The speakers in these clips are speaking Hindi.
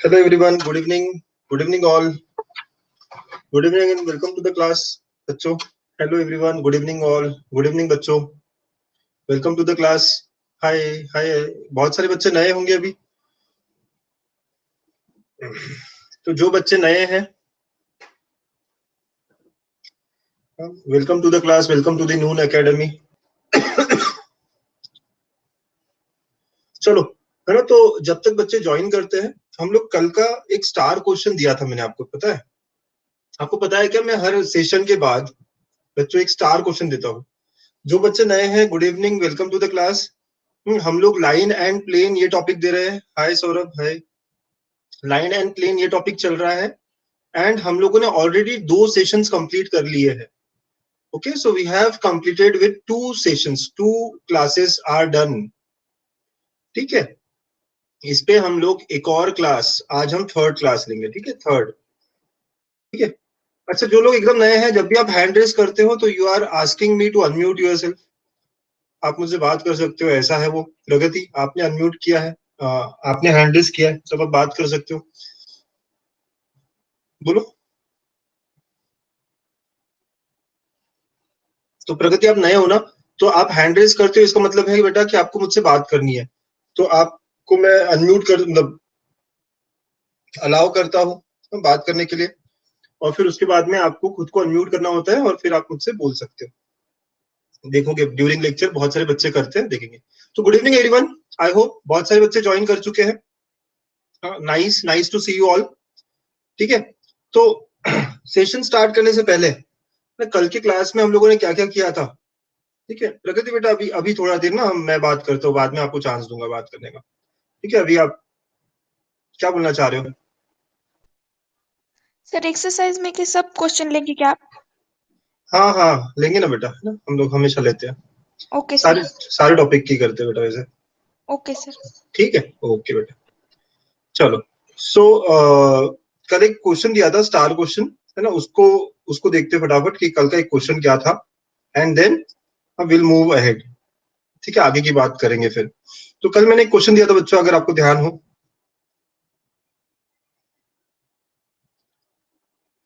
Hello everyone, good evening all, good evening and welcome to the class बच्चों. Hello everyone, good evening all, good evening बच्चों, welcome to the class. Hi, hi. बहुत सारे बच्चे नए होंगे अभी, तो जो बच्चे नए हैं, welcome to the class, welcome to the Noon Academy. चलो, है ना. तो जब तक बच्चे ज्वाइन करते हैं, हम लोग कल का एक स्टार क्वेश्चन दिया था मैंने आपको, पता है? आपको पता है क्या, मैं हर सेशन के बाद बच्चों एक स्टार क्वेश्चन देता हूँ. जो बच्चे नए हैं, good evening, welcome to the class. हम लोग लाइन एंड प्लेन ये टॉपिक दे रहे हैं. Hi Saurabh, hi. Line and plane ये टॉपिक चल रहा है एंड हम लोगों ने ऑलरेडी 2 सेशंस कंप्लीट कर लिए हैं. Okay, so we have completed with 2 sessions, 2 classes are done. ठीक है, इस पे हम लोग एक और क्लास, आज हम थर्ड क्लास लेंगे. ठीक है, थर्ड. ठीक है. अच्छा, जो लोग एकदम नए हैं, जब भी आप हैंड रेज करते हो तो you are asking me to unmute yourself. आप मुझसे बात कर सकते हो, ऐसा है वो. प्रगति, आपने अनम्यूट किया है, आपने हैंड रेज किया है, तब आप बात कर सकते हो. बोलो. तो प्रगति, आप नए हो ना, तो आप हैंड रेज करते हो, इसका मतलब है कि बेटा कि आपको मुझसे बात करनी है. तो आपको मैं अनम्यूट कर, मतलब अलाउ करता हूँ बात करने के लिए, और फिर उसके बाद में आपको खुद को अनम्यूट करना होता है और फिर आप मुझसे बोल सकते हो. देखोगे ड्यूरिंग लेक्चर बहुत सारे बच्चे करते हैं, देखेंगे. तो good evening everyone, I hope बहुत सारे बच्चे ज्वाइन कर चुके हैं. Nice, nice to see you all. ठीक है. तो सेशन स्टार्ट करने से पहले कल की क्लास में हम लोगों ने क्या क्या किया था. ठीक है प्रगति बेटा, अभी अभी थोड़ा देर ना मैं बात करता हूँ, बाद में आपको चांस दूंगा बात करने का. ठीक है, अभी आप क्या बोलना चाह रहे हो? सर एक्सरसाइज में के सब क्वेश्चन लेंगे क्या आप? हाँ हाँ, लेंगे ना बेटा, है ना, हम लोग हमेशा लेते हैं. Okay sir. सारे सारे टॉपिक की करते हैं बेटा वैसे. Okay sir. ठीक है, ओके बेटा. चलो. सो कल एक क्वेश्चन दिया था, स्टार क्वेश्चन, है ना. उसको उसको देखते फटाफट कि कल का एक क्वेश्चन क्या था, and then will move ahead. ठीक है, आगे की बात करेंगे फिर. तो कल मैंने एक क्वेश्चन दिया था बच्चों, अगर आपको ध्यान हो.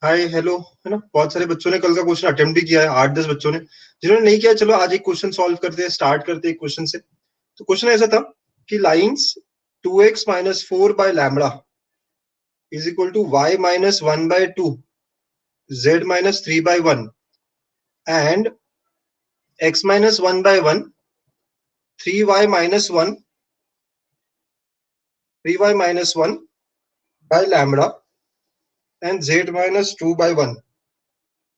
हाय, हेलो, है ना. बहुत सारे बच्चों ने कल का क्वेश्चन अटेम्प्ट भी किया है, 8-10 बच्चों ने. जिन्होंने नहीं किया, चलो आज एक क्वेश्चन सॉल्व करते हैं, स्टार्ट करते हैं एक क्वेश्चन से. तो क्वेश्चन ऐसा था कि lines 2x minus 4 by lambda is equal to y minus 1 by 2, z minus 3 by 1 and x minus 1 by 1, 3y minus 1, 3y minus 1 by lambda and z minus 2 by 1.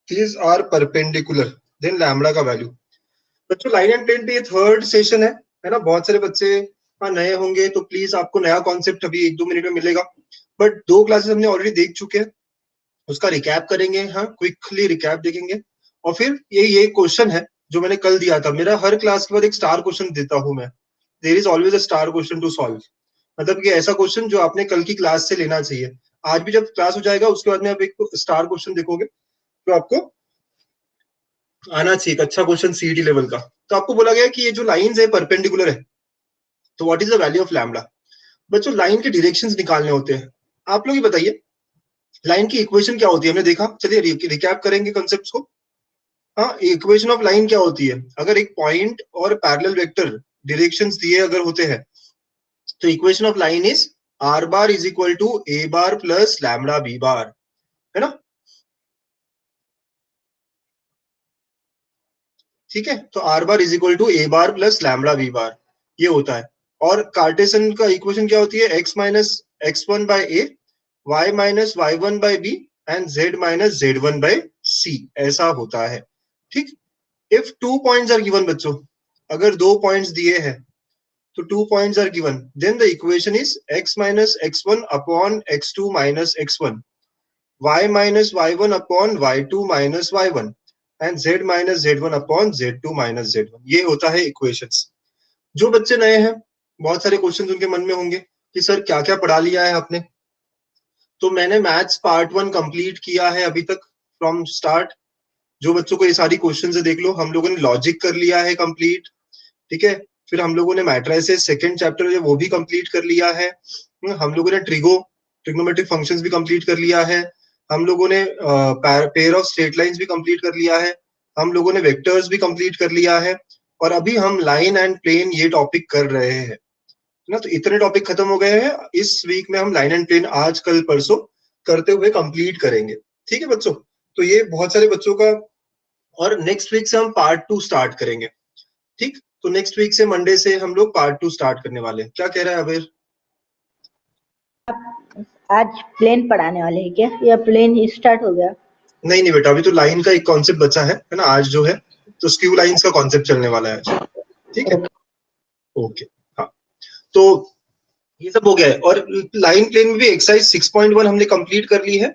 These are perpendicular. Then lambda का वैल्यू. बच्चों, लाइन एंड प्लेन पे ये थर्ड सेशन है ना. बहुत सारे बच्चे नए होंगे, तो प्लीज आपको नया कॉन्सेप्ट अभी 1-2 मिनट में मिलेगा. बट 2 क्लासेस हमने ऑलरेडी देख चुके हैं, उसका रिकैप करेंगे. हाँ, क्विकली रिकैप देखेंगे. और फिर ये क्वेश्चन है जो मैंने कल दिया था. मेरा हर क्लास के बाद एक स्टार क्वेश्चन देता हूँ मैं. There is always a star question to solve. मतलब कि ऐसा क्वेश्चन जो आपने कल की क्लास से लेना चाहिए. आज भी जब क्लास हो जाएगा, उसके बाद में आप एक स्टार क्वेश्चन देखोगे तो आपको आना चाहिए, एक अच्छा क्वेश्चन सीईटी लेवल का. तो आपको बोला गया कि ये जो लाइंस है परपेंडिकुलर है, तो what is the value of lambda. बच्चों, लाइन के डायरेक्शंस निकालने होते हैं. आप लोग ही बताइए, लाइन की इक्वेशन क्या होती है? हमने देखा, चलिए रिकैप करेंगे कॉन्सेप्ट्स को. हाँ, इक्वेशन ऑफ लाइन क्या होती है? अगर एक पॉइंट और पैरेलल वेक्टर डायरेक्शंस दिए अगर होते हैं, तो equation of line is r bar is equal to a bar plus lambda b bar, है ना. ठीक है, तो r bar is equal to a bar plus lambda b bar, ये होता है. और कार्टेशियन का इक्वेशन क्या होती है? X minus x one by a, y minus y one by b and z minus z one by c, ऐसा होता है. ठीक. इफ 2 पॉइंट्स आर गिवन बच्चों, अगर 2 पॉइंट्स दिए हैं, तो 2 points are given, then the equation is x minus x1 upon x2 minus x1, y minus y1 upon y2 minus y1 and z minus z1 upon z2 minus z1. ये होता है इक्वेशंस. जो बच्चे नए हैं, बहुत सारे क्वेश्चंस उनके मन में होंगे कि सर क्या क्या पढ़ा लिया है आपने. तो मैंने मैथ्स पार्ट 1 कंप्लीट किया है अभी तक फ्रॉम स्टार्ट. जो बच्चों को ये सारी क्वेश्चंस है, देख लो, हम लोगों ने लॉजिक कर लिया है कंप्लीट. ठीक है. फिर हम लोगों ने मैट्रिसेस सेकंड चैप्टर है वो भी कंप्लीट कर लिया है. हम लोगों ने ट्रिगो ट्रिग्नोमेट्रिक फंक्शंस भी कंप्लीट कर लिया है, हम लोगों ने पेयर ऑफ स्ट्रेट लाइंस भी कंप्लीट कर लिया है, हम लोगों ने वेक्टर्स भी कंप्लीट कर लिया है, और अभी हम लाइन एंड प्लेन ये टॉपिक कर रहे हैं ना। तो इतने टॉपिक खत्म हो गए हैं। इस वीक में हम लाइन एंड प्लेन आज कल परसों करते हुए कंप्लीट करेंगे। ठीक है बच्चों, तो ये बहुत सारे बच्चों का, और नेक्स्ट वीक से हम पार्ट 2 स्टार्ट करेंगे। ठीक, तो नेक्स्ट वीक से मंडे से हम लोग पार्ट 2 स्टार्ट करने वाले हैं। क्या कह रहा है अबेर? आज प्लेन पढ़ाने वाले हैं क्या, या प्लेन ही स्टार्ट हो गया? नहीं नहीं बेटा, अभी तो लाइन का एक कॉन्सेप्ट बचा है ना आज जो है, तो स्क्यू लाइंस का कॉन्सेप्ट चलने वाला है आज। ठीक है, ओके, हाँ, तो ये सब हो गया है। और लाइन प्लेन में भी एक्सरसाइज 6.1 हमने कंप्लीट कर ली है।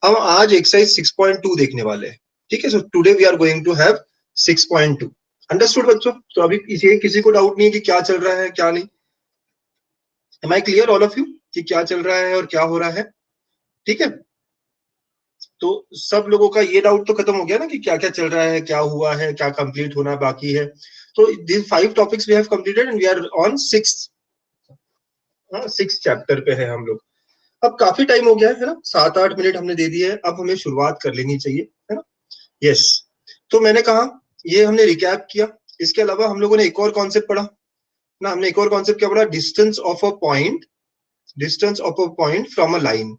हम आज एक्सरसाइज 6.2 देखने वाले हैं। ठीक है, so today we are going to have 6.2। Understood बच्चों? तो अभी किसी को डाउट नहीं है कि क्या चल रहा है क्या नहीं? Am I clear all of you कि क्या चल रहा है और क्या हो रहा है? ठीक है, तो सब लोगों का ये डाउट तो खत्म हो गया ना कि क्या क्या चल रहा है, क्या हुआ है, क्या कंप्लीट होना बाकी है। तो these 5 topics we have completed and we are on 6th chapter पे है हम लोग। अब काफी टाइम हो गया है ना, 7-8 मिनट हमने दे दिए है, अब हमें शुरुआत कर लेनी चाहिए, है ना? यस, तो मैंने कहा ये हमने रिकैप किया। इसके अलावा हम लोगों ने एक और कॉन्सेप्ट पढ़ा ना, हमने एक और कॉन्सेप्ट क्या पढ़ा? Distance of a point, distance of a point from a line.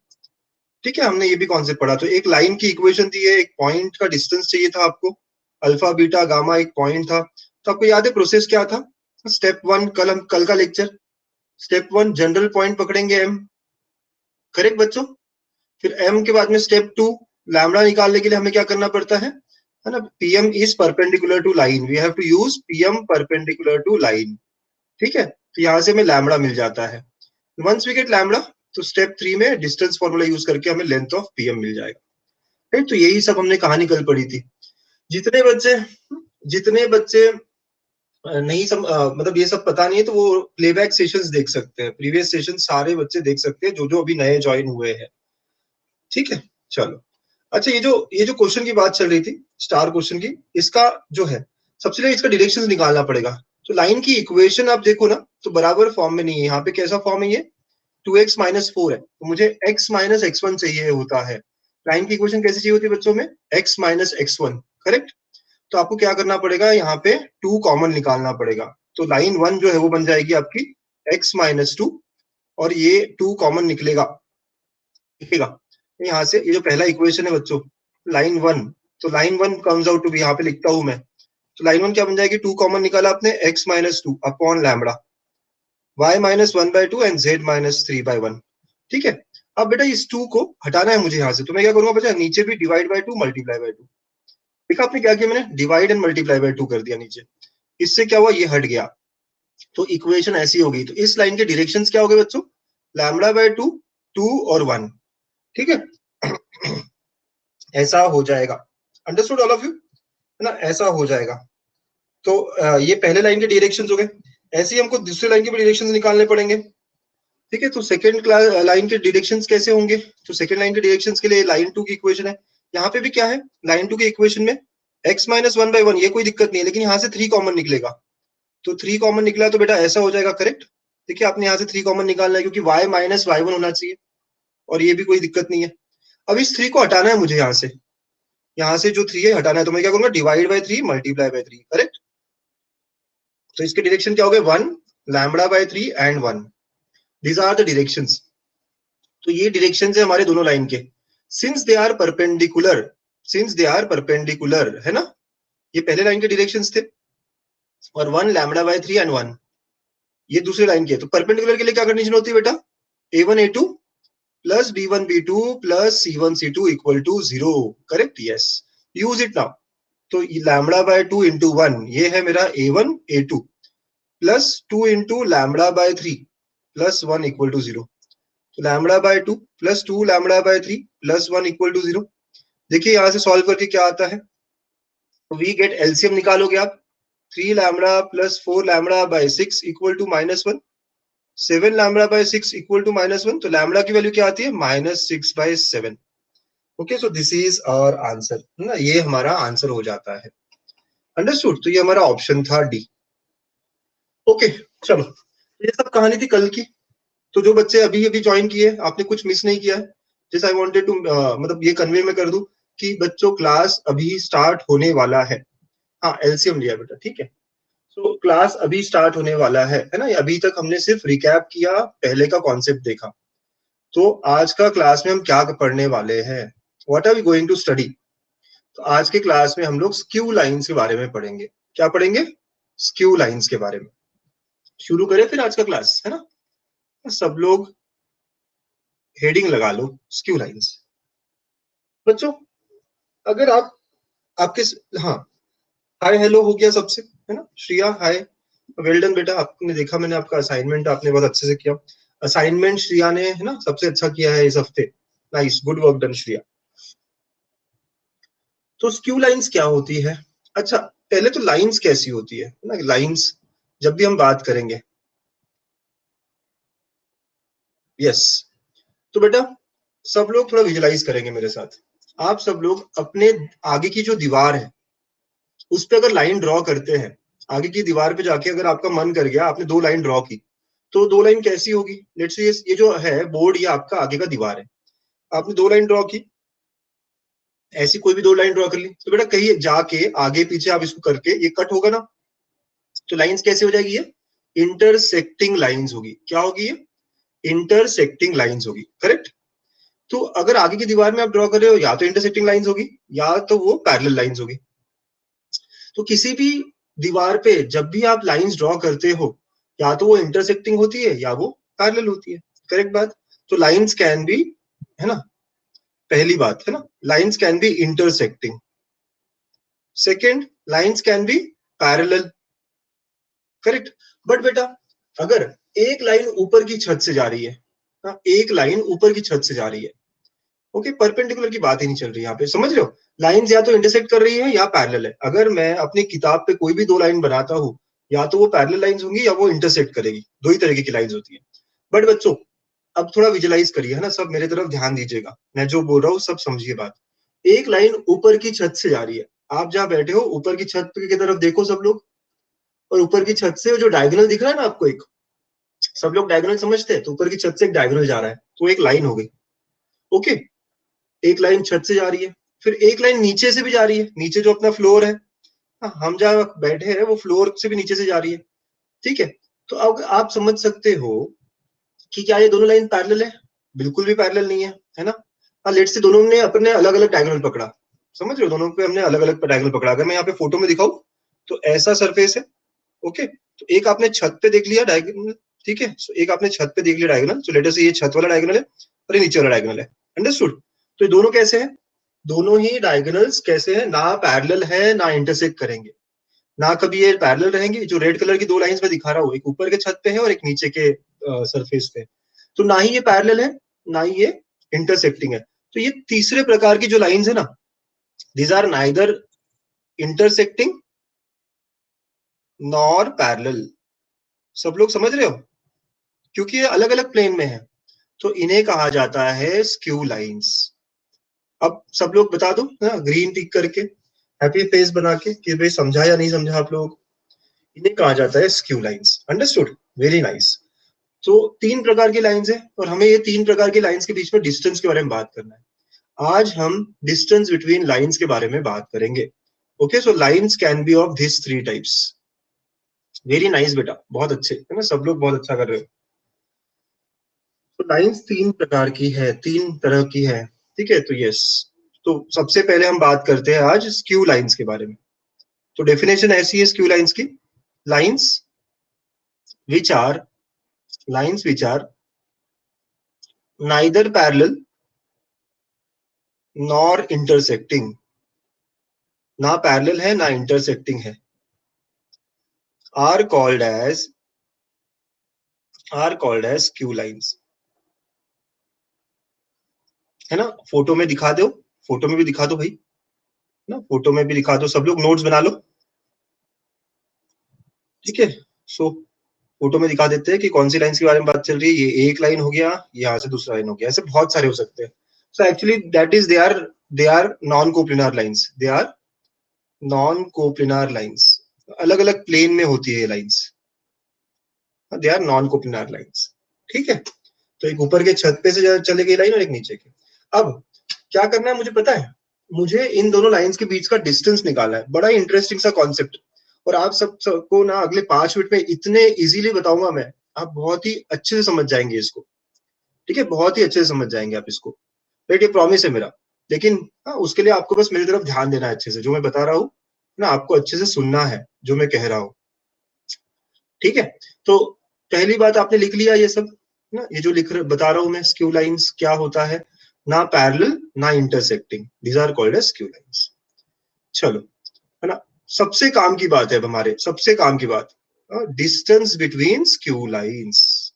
ठीक है, हमने ये भी कॉन्सेप्ट पढ़ा। तो एक लाइन की इक्वेशन दी है, एक पॉइंट का डिस्टेंस चाहिए था आपको, अल्फा बीटा गामा एक पॉइंट था। तो आपको याद है प्रोसेस क्या था? स्टेप 1, कल का लेक्चर, स्टेप 1 जनरल पॉइंट पकड़ेंगे m, करेक्ट बच्चों? फिर m के बाद में स्टेप 2 लैम्डा निकालने के लिए हमें क्या करना पड़ता है ना? pm is perpendicular to line, we have to use pm perpendicular to line. ठीक है, तो यहां से हमें लैम्डा मिल जाता है। वंस वी गेट लैम्डा, तो स्टेप 3 में डिस्टेंस फॉर्मूला यूज करके हमें लेंथ ऑफ pm मिल जाएगा। राइट, तो यही सब हमने कहानी कल पढ़ी थी। जितने बच्चे नहीं मतलब ये सब पता नहीं है, तो वो प्लेबैक सेशंस देख सकते हैं, प्रीवियस सेशन सारे बच्चे देख सकते हैं जो अभी नए ज्वाइन हुए हैं। ठीक है, चलो। अच्छा, ये जो क्वेश्चन की बात चल रही थी, स्टार क्वेश्चन की, इसका जो है सबसे पहले इसका डायरेक्शंस निकालना पड़ेगा। तो लाइन की इक्वेशन आप देखो ना, तो बराबर फॉर्म में नहीं है। यहाँ पे कैसा फॉर्म है? ये 2x - 4 है, तो मुझे x - x1 चाहिए होता है। लाइन की इक्वेशन कैसे चाहिए होती है बच्चों में? x - x1, correct? तो आपको क्या करना पड़ेगा? यहाँ पे 2 कॉमन निकालना पड़ेगा। तो लाइन 1 जो है वो बन जाएगी आपकी x - 2, और ये 2 कॉमन निकलेगा, दिखेगा यहाँ से। ये जो पहला इक्वेशन है बच्चों, लाइन 1, तो line 1 comes out to be, यहाँ पे लिखता हूं मैं, तो लाइन 1 क्या बन जाएगी? 2 कॉमन निकाला आपने, x - 2 upon lambda, y - 1/2 and z - 3/1। ठीक है, अब बेटा इस 2 को हटाना है मुझे यहाँ से, तो मैं क्या करूंगा बच्चा? नीचे भी डिवाइड बाय 2 मल्टीप्लाई बाय 2। देखा आपने क्या किया? मैंने डिवाइड एंड मल्टीप्लाई बाय 2 कर दिया नीचे। इससे क्या हुआ? ये हट गया, तो इक्वेशन ऐसी हो गई। तो इस लाइन के डायरेक्शंस क्या हो गए बच्चों? लैम्बडा बाय 2, 2 और 1। ठीक है, ऐसा हो जाएगा। अंडरस्टूड ऑल ऑफ यू, है ना? ऐसा हो जाएगा। तो ये पहले लाइन के डायरेक्शंस हो गए। ऐसे ही हमको दूसरे लाइन के भी डायरेक्शंस निकालने पड़ेंगे। ठीक है, तो सेकंड लाइन के डायरेक्शंस कैसे होंगे? तो सेकंड लाइन के डायरेक्शंस के लिए लाइन 2 की इक्वेशन है। यहाँ पे भी क्या है? लाइन 2 की इक्वेशन में x - 1/1, ये कोई दिक्कत नहीं है, लेकिन यहाँ से 3 कॉमन निकलेगा। तो 3 कॉमन निकला तो बेटा ऐसा हो जाएगा, करेक्ट? देखिए, आपने यहाँ से 3 कॉमन निकालना है, क्योंकि y - y1 होना चाहिए, और ये भी कोई दिक्कत नहीं है। अब इस 3 को हटाना है मुझे यहाँ से जो 3 है हटाना है, तो मैं क्या करूंगा? Divide by 3 multiply by 3, correct? तो इसके डायरेक्शन क्या हो गए? 1 lambda by 3 and 1। These are the directions. तो ये डायरेक्शन है हमारे दोनों लाइन के, सिंस दे आर परपेंडिकुलर, है ना? ये पहले लाइन के डायरेक्शंस थे, और 1 लैम्बडा बाय 3 एंड 1 ये दूसरे लाइन के। तो परपेंडिकुलर के लिए क्या कंडीशन होती है बेटा? a1 a2 plus b1 b2 plus c1 c2 equal to 0, correct? Yes, use it now. तो लैम्बडा बाय 2 इंटू 1, ये है मेरा a1 a2 प्लस 2 into lambda by 3 plus 1 equal to 0। तो lambda by 2 plus 2 lambda by 3 plus 1 equal to 0। देखिए यहां से सॉल्व करके क्या आता है? तो वी गेट एलसीएम निकालोगे आप, 3 lambda plus 4 lambda by 6 equal to -1, 7 lambda by 6 equal to -1। तो लैम्बडा की वैल्यू क्या आती है? -6/7। Okay, so this is our answer, है ना? ये हमारा आंसर हो जाता है। अंडरस्टूड? तो ये हमारा ऑप्शन था डी। ओके, चलो, ये सब कहानी थी कल की। तो जो बच्चे अभी अभी ज्वाइन किए, आपने कुछ मिस नहीं किया है, जैसे आई वांटेड टू मतलब ये कन्वे में कर दूं कि बच्चों क्लास अभी स्टार्ट होने वाला है। हाँ, एलसीएम लिया बेटा, ठीक है। तो क्लास अभी स्टार्ट होने वाला है ना। अभी तक हमने सिर्फ रिकैप किया, पहले का कॉन्सेप्ट देखा। तो आज का क्लास में हम क्या पढ़ने वाले हैं, what are we going to study. तो आज के क्लास में हम लोग स्क्यू लाइंस के बारे में पढ़ेंगे। क्या पढ़ेंगे? स्क्यू लाइंस के बारे में। शुरू करें फिर आज का क्लास, है ना। सब लोग हेडिंग लगा लो, स्क्यू लाइंस। बच्चों अगर आप आपके, हाँ, हाय हेलो हो गया सबसे, है ना। श्रिया हाय, वेल डन बेटा, आपने देखा मैंने आपका असाइनमेंट आपने बहुत अच्छे से किया। असाइनमेंट श्रिया ने, है ना, सबसे अच्छा किया है इस हफ्ते। Nice, good work done Shriya. तो स्क्यू लाइंस क्या होती है? अच्छा, पहले तो लाइंस कैसी होती है ना। लाइंस जब भी हम बात करेंगे, यस, तो बेटा सब लोग थोड़ा विजुलाइज करेंगे मेरे साथ। आप सब लोग अपने आगे की जो दीवार है उस पे अगर लाइन ड्रॉ करते हैं, आगे की दीवार पे जाके अगर आपका मन कर गया, आपने दो लाइन ड्रॉ की, तो दो लाइन कैसी होगी? लेट्स से ये जो है बोर्ड, ये आपका आगे का दीवार है, आपने दो लाइन ड्रॉ की, ऐसी कोई भी दो लाइन ड्रॉ कर ली, तो बेटा कहीं जाके आगे पीछे आप इसको करके ये कट होगा ना। तो लाइंस कैसे हो जाएगी? ये इंटरसेक्टिंग लाइंस होगी। क्या होगी ये? इंटरसेक्टिंग लाइंस होगी, करेक्ट। तो अगर आगे की दीवार में आप ड्रॉ कर रहे हो, या तो इंटरसेक्टिंग लाइंस होगी या तो वो पैरेलल लाइंस होगी। तो किसी भी दीवार पे जब भी आप लाइंस ड्रॉ करते हो, या तो वो इंटरसेक्टिंग होती है या वो पैरेलल होती है, करेक्ट बात। तो लाइंस कैन बी, है ना, पहली बात है ना, lines can be intersecting. Second, lines can be parallel, correct. But बेटा अगर एक लाइन ऊपर की छत से जा रही है, हाँ, एक लाइन ऊपर की छत से जा रही है, ओके, परपेंडिकुलर की बात ही नहीं चल रही यहाँ पे, समझ रहे हो। लाइंस या तो इंटरसेक्ट कर रही है या पैरेलल है। अगर मैं अपनी किताब पे कोई भी दो लाइन बनाता हूँ, या तो वो पैरेलल लाइंस होंगी या वो इंटरसेक्ट करेगी, दो ही तरीके की लाइंस होती है। बट बच्चों अब थोड़ा विजुलाइज करिए, है ना, सब मेरे तरफ ध्यान दीजिएगा, मैं जो बोल रहा हूँ सब समझिए बात। एक लाइन ऊपर की छत से जा रही है, आप जहाँ बैठे हो ऊपर की छत की तरफ देखो सब लोग, और ऊपर की छत से जो डायगोनल दिख रहा है ना आपको, एक, सब लोग डायगोनल समझते हैं, तो ऊपर की छत से एक डायगोनल जा रहा है, तो एक लाइन हो गई, ओके। एक लाइन छत से जा रही है, फिर एक लाइन नीचे से भी जा रही है, नीचे जो अपना फ्लोर है, हाँ, हम जहाँ बैठे हैं वो फ्लोर से भी नीचे से जा रही है, ठीक है। तो अब आप समझ सकते हो कि क्या ये दोनों लाइन पैरेलल है? बिल्कुल भी पैरेलल नहीं है ना। हाँ, लेट्स से दोनों ने अपने अलग अलग डायगोनल पकड़ा, समझ रहे हो, दोनों पे हमने अलग अलग डायगोनल पकड़ा। अगर मैं यहाँ पे फोटो में दिखाऊं तो ऐसा सरफेस है, ओके। तो एक आपने छत पे देख लिया डायगोनल, ठीक है, so एक आपने छत पे देख लिया डायगोनल, तो लेटर से ये छत वाला डायगोनल है और ये नीचे वाला डायगोनल है, अंडरस्टूड। तो ये दोनों कैसे हैं? दोनों ही डायगोनल्स कैसे हैं? ना पैरेलल है ना इंटरसेक्ट करेंगे, ना कभी ये पैरेलल रहेंगे। जो रेड कलर की दो लाइंस में दिखा रहा हूँ, एक ऊपर के छत पे है और एक नीचे के सरफेस पे, तो ना ही ये पैरेलल है ना ही ये इंटरसेक्टिंग है। तो ये तीसरे प्रकार की जो लाइंस है ना, these are neither intersecting nor parallel. सब लोग समझ रहे हो, क्योंकि ये अलग अलग प्लेन में है, तो इन्हें कहा जाता है स्क्यू लाइंस। अब सब लोग बता दो ना, ग्रीन टिक करके, हैप्पी फेस बना के, कि भाई समझा या नहीं समझा आप लोग। इन्हें कहा जाता है skew lines, understood, very nice. तो तीन प्रकार की लाइंस है, और हमें ये तीन प्रकार की लाइंस के बीच में डिस्टेंस के बारे में बात करना है। आज हम डिस्टेंस बिटवीन लाइंस के बारे में बात करेंगे, okay. So lines can be of this three types. Very nice बेटा, बहुत अच्छे, है ना, सब लोग बहुत अच्छा कर रहे हो। तो लाइंस तीन प्रकार की है, तीन तरह की है, ठीक है। तो यस, तो सबसे पहले हम बात करते हैं आज स्क्यू लाइंस के बारे में। तो डेफिनेशन ऐसी है स्क्यू लाइंस की, lines which are, lines which are neither parallel nor intersecting, ना पैरेलल है ना इंटरसेक्टिंग है, are called as skew lines, है ना। फोटो में दिखा दो, फोटो में भी दिखा दो भाई, ना, फोटो में भी दिखा दो, सब लोग नोट्स बना लो, ठीक है। सो फोटो में दिखा देते हैं कि कौन सी लाइन के बारे में बात चल रही है। ये एक लाइन हो गया, यहाँ से दूसरा लाइन हो गया, ऐसे बहुत सारे हो सकते हैं। So actually that is they are non coplanar lines, they are non coplanar lines. अलग अलग प्लेन में होती है ये lines, they are non coplanar lines, ठीक है। तो एक ऊपर के छत पे से चले गई लाइन और एक नीचे की। अब क्या करना है मुझे पता है, मुझे इन दोनों लाइंस के बीच का डिस्टेंस निकालना है। बड़ा इंटरेस्टिंग सा कॉन्सेप्ट, और आप सबको ना अगले 5 मिनट में इतने इजीली बताऊंगा मैं, आप बहुत ही अच्छे से समझ जाएंगे इसको। ठीक है, बहुत ही अच्छे से समझ जाएंगे आप इसको, राइट, ये प्रॉमिस है मेरा। लेकिन उसके लिए आपको बस मेरी तरफ ध्यान देना है अच्छे से, जो मैं बता रहा हूँ ना आपको अच्छे से सुनना है जो मैं कह रहा हूँ। ठीक है, तो पहली बात आपने लिख लिया ये सब ना, ये जो बता रहा हूं मैं स्क्यू लाइंस क्या होता है, ना पैरेलल ना intersecting, these are called as skew lines. चलो, है ना, सबसे काम की बात है अब हमारे, सबसे काम की बात, distance between skew lines,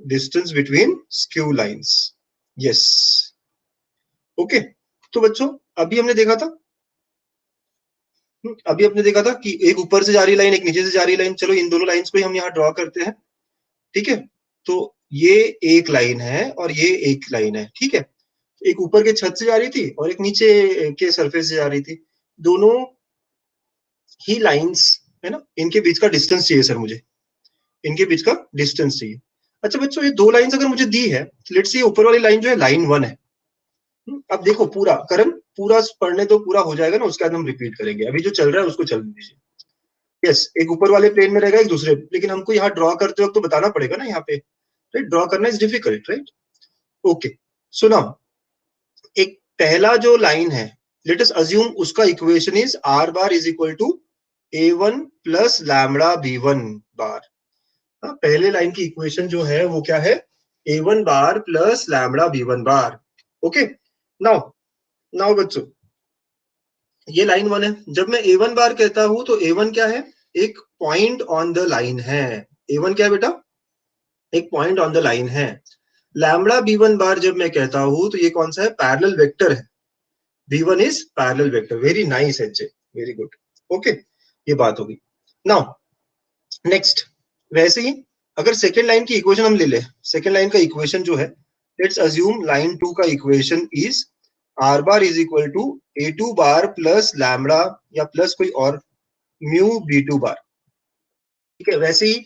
distance between skew lines, yes, okay. तो बच्चों अभी हमने देखा था, कि एक ऊपर से जा रही लाइन, एक नीचे से जा रही लाइन। चलो इन दोनों लाइंस को ही हम यहाँ ड्रॉ करते हैं। ठीक है, तो ये एक लाइन है और ये एक लाइन है। ठीक है, एक ऊपर के छत से जा रही थी और एक नीचे के सरफेस से जा रही थी। दोनों ही लाइंस, है ना, इनके बीच का डिस्टेंस चाहिए सर मुझे, इनके बीच का डिस्टेंस चाहिए। अच्छा बच्चों, ये दो लाइंस अगर मुझे दी है, लेट्स से ऊपर वाली लाइन जो है लाइन 1 है। अब देखो पूरा करण, पूरा पढ़ने तो पूरा हो जाएगा ना, उसके बाद हम रिपीट करेंगे। अभी जो चल रहा है उसको चलने दीजिए। यस, एक ऊपर वाले प्लेन में रहेगा, एक दूसरे, लेकिन हमको यहाँ ड्रॉ करते वक्त तो बताना पड़ेगा ना यहाँ पे, राइट, ड्रॉ करना is difficult, right, okay. So now एक पहला जो लाइन है, लेट अस अज्यूम उसका equation is r bar is equal to a1 plus lambda b1 bar. पहले लाइन की इक्वेशन जो है वो क्या है, a1 bar plus lambda b1 बार। ओके, नाउ नाउ बच्चों ये लाइन 1 है। जब मैं a1 बार कहता हूं तो a1 क्या है, एक पॉइंट ऑन द लाइन है। a1 क्या है बेटा, एक पॉइंट ऑन द लाइन है। लैम्बडा b1 बार जब मैं कहता हूं तो ये कौन सा है, पैरेलल वेक्टर है। b1 is parallel vector. Very nice H, very good, okay, ये बात होगी। नाउ नेक्स्ट, वैसे ही अगर सेकेंड लाइन की इक्वेशन हम ले ले, सेकेंड लाइन का इक्वेशन जो है, लेट्स अज्यूम लाइन 2 का equation is r bar is equal to a2 bar plus lambda या प्लस कोई और म्यू b2 बार। ठीक है, वैसे ही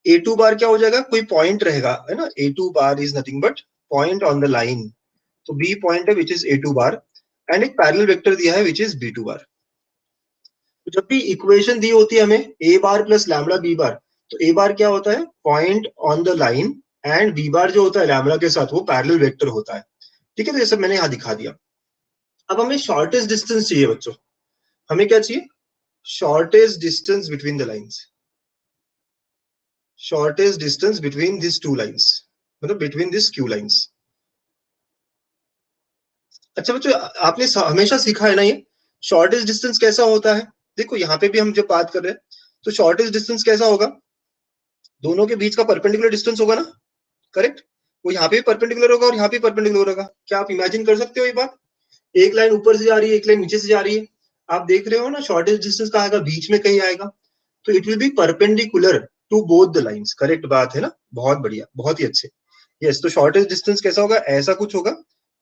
a2 बार क्या हो जाएगा, कोई पॉइंट रहेगा, है ना, a2 bar is nothing but point on the line, तो b पॉइंट है which is a2 bar, and एक पैरेलल वेक्टर दिया है विच इज b2 बार। तो जब भी इक्वेशन दी होती है हमें a bar plus lambda b bar, तो a बार क्या होता है, point on the line, and b बार जो होता है लैम्बडा के साथ वो पैरेलल वेक्टर होता है। ठीक है, तो ये सब मैंने यहाँ दिखा दिया। अब हमें शॉर्टेस्ट डिस्टेंस चाहिए बच्चों, हमें क्या चाहिए, shortest distance between the lines, shortest distance between this two lines, मतलब बिटवीन दिस क्यू लाइंस। अच्छा बच्चों, आपने हमेशा सीखा है ना ये शॉर्टेस्ट डिस्टेंस कैसा होता है। देखो यहाँ पे भी हम जब बात कर रहे हैं तो शॉर्टेस्ट डिस्टेंस कैसा होगा, दोनों के बीच का परपेंडिकुलर डिस्टेंस होगा ना, करेक्ट, वो यहाँ पे भी परपेंडिकुलर होगा और यहाँ पे परपेंडिकुलर होगा। क्या आप इमेजिन कर सकते हो ये बात, एक लाइन ऊपर से जा रही है, एक लाइन नीचे से जा रही है, आप देख रहे हो ना, शॉर्टेस्ट डिस्टेंस कहाँ आएगा, बीच में कहीं आएगा, तो it will be perpendicular to both the lines. Correct बात है ना, बहुत बढ़िया, बहुत ही अच्छे। यस, तो शॉर्टेस्ट डिस्टेंस कैसा होगा, ऐसा कुछ होगा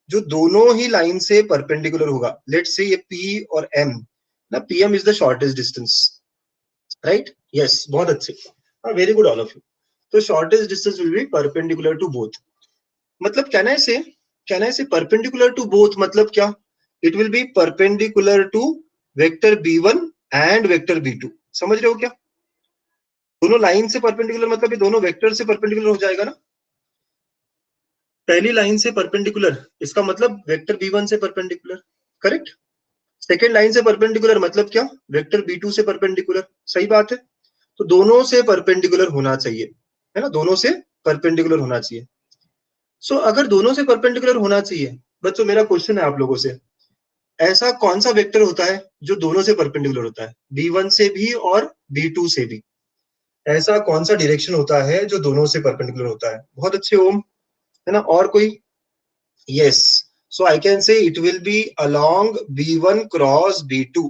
जो दोनों ही लाइन से परपेंडिकुलर होगा। लेट्स से ये P और M ना, PM is the shortest distance, right, yes, बहुत अच्छे, very good all of you. तो shortest distance will be perpendicular to both, मतलब can I say perpendicular to both, मतलब क्या, it will be perpendicular to vector b1 and vector b2। समझ रहे हो क्या, दोनों लाइन से परपेंडिकुलर मतलब ये दोनों वेक्टर से परपेंडिकुलर हो जाएगा ना। पहली लाइन से परपेंडिकुलर इसका मतलब वेक्टर b1 से परपेंडिकुलर, करेक्ट। सेकेंड लाइन से परपेंडिकुलर मतलब क्या, वेक्टर b2 से परपेंडिकुलर, सही बात है। तो दोनों से परपेंडिकुलर होना चाहिए, है ना, दोनों से परपेंडिकुलर होना चाहिए। सो अगर दोनों से परपेंडिकुलर होना चाहिए बच्चों, मेरा क्वेश्चन है आप लोगों से, ऐसा कौन सा वेक्टर होता है जो दोनों से परपेंडिकुलर होता है, b1 से भी और b2 से भी, ऐसा कौन सा डायरेक्शन होता है जो दोनों से परपेंडिकुलर होता है। बहुत अच्छे ओम, है ना, और कोई, यस, सो आई कैन से it will B along b1 cross b2।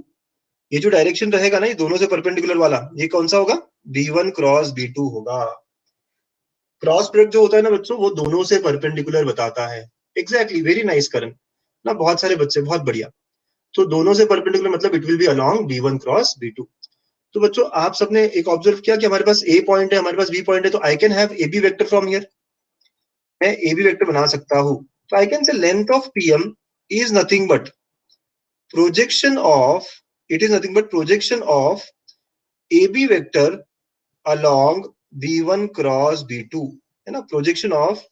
ये जो डायरेक्शन रहेगा ना, ये दोनों से परपेंडिकुलर वाला, ये कौन सा होगा, b1 क्रॉस b2 होगा। क्रॉस प्रोडक्ट जो होता है ना बच्चों, वो दोनों से परपेंडिकुलर बताता है। एग्जैक्टली, वेरी नाइस करण ना, बहुत सारे बच्चे, बहुत बढ़िया। तो दोनों से परपेंडिकुलर मतलब it will B along b1 cross b2। तो बच्चों आप सबने एक ऑब्जर्व किया कि हमारे पास a पॉइंट है, हमारे पास b पॉइंट है, तो I can have ab vector from here. मैं ए बी वेक्टर बना सकता हूं, तो I can say length of PM is nothing but projection of, it is nothing but projection of A B vector along b1 cross b2, है ना, projection of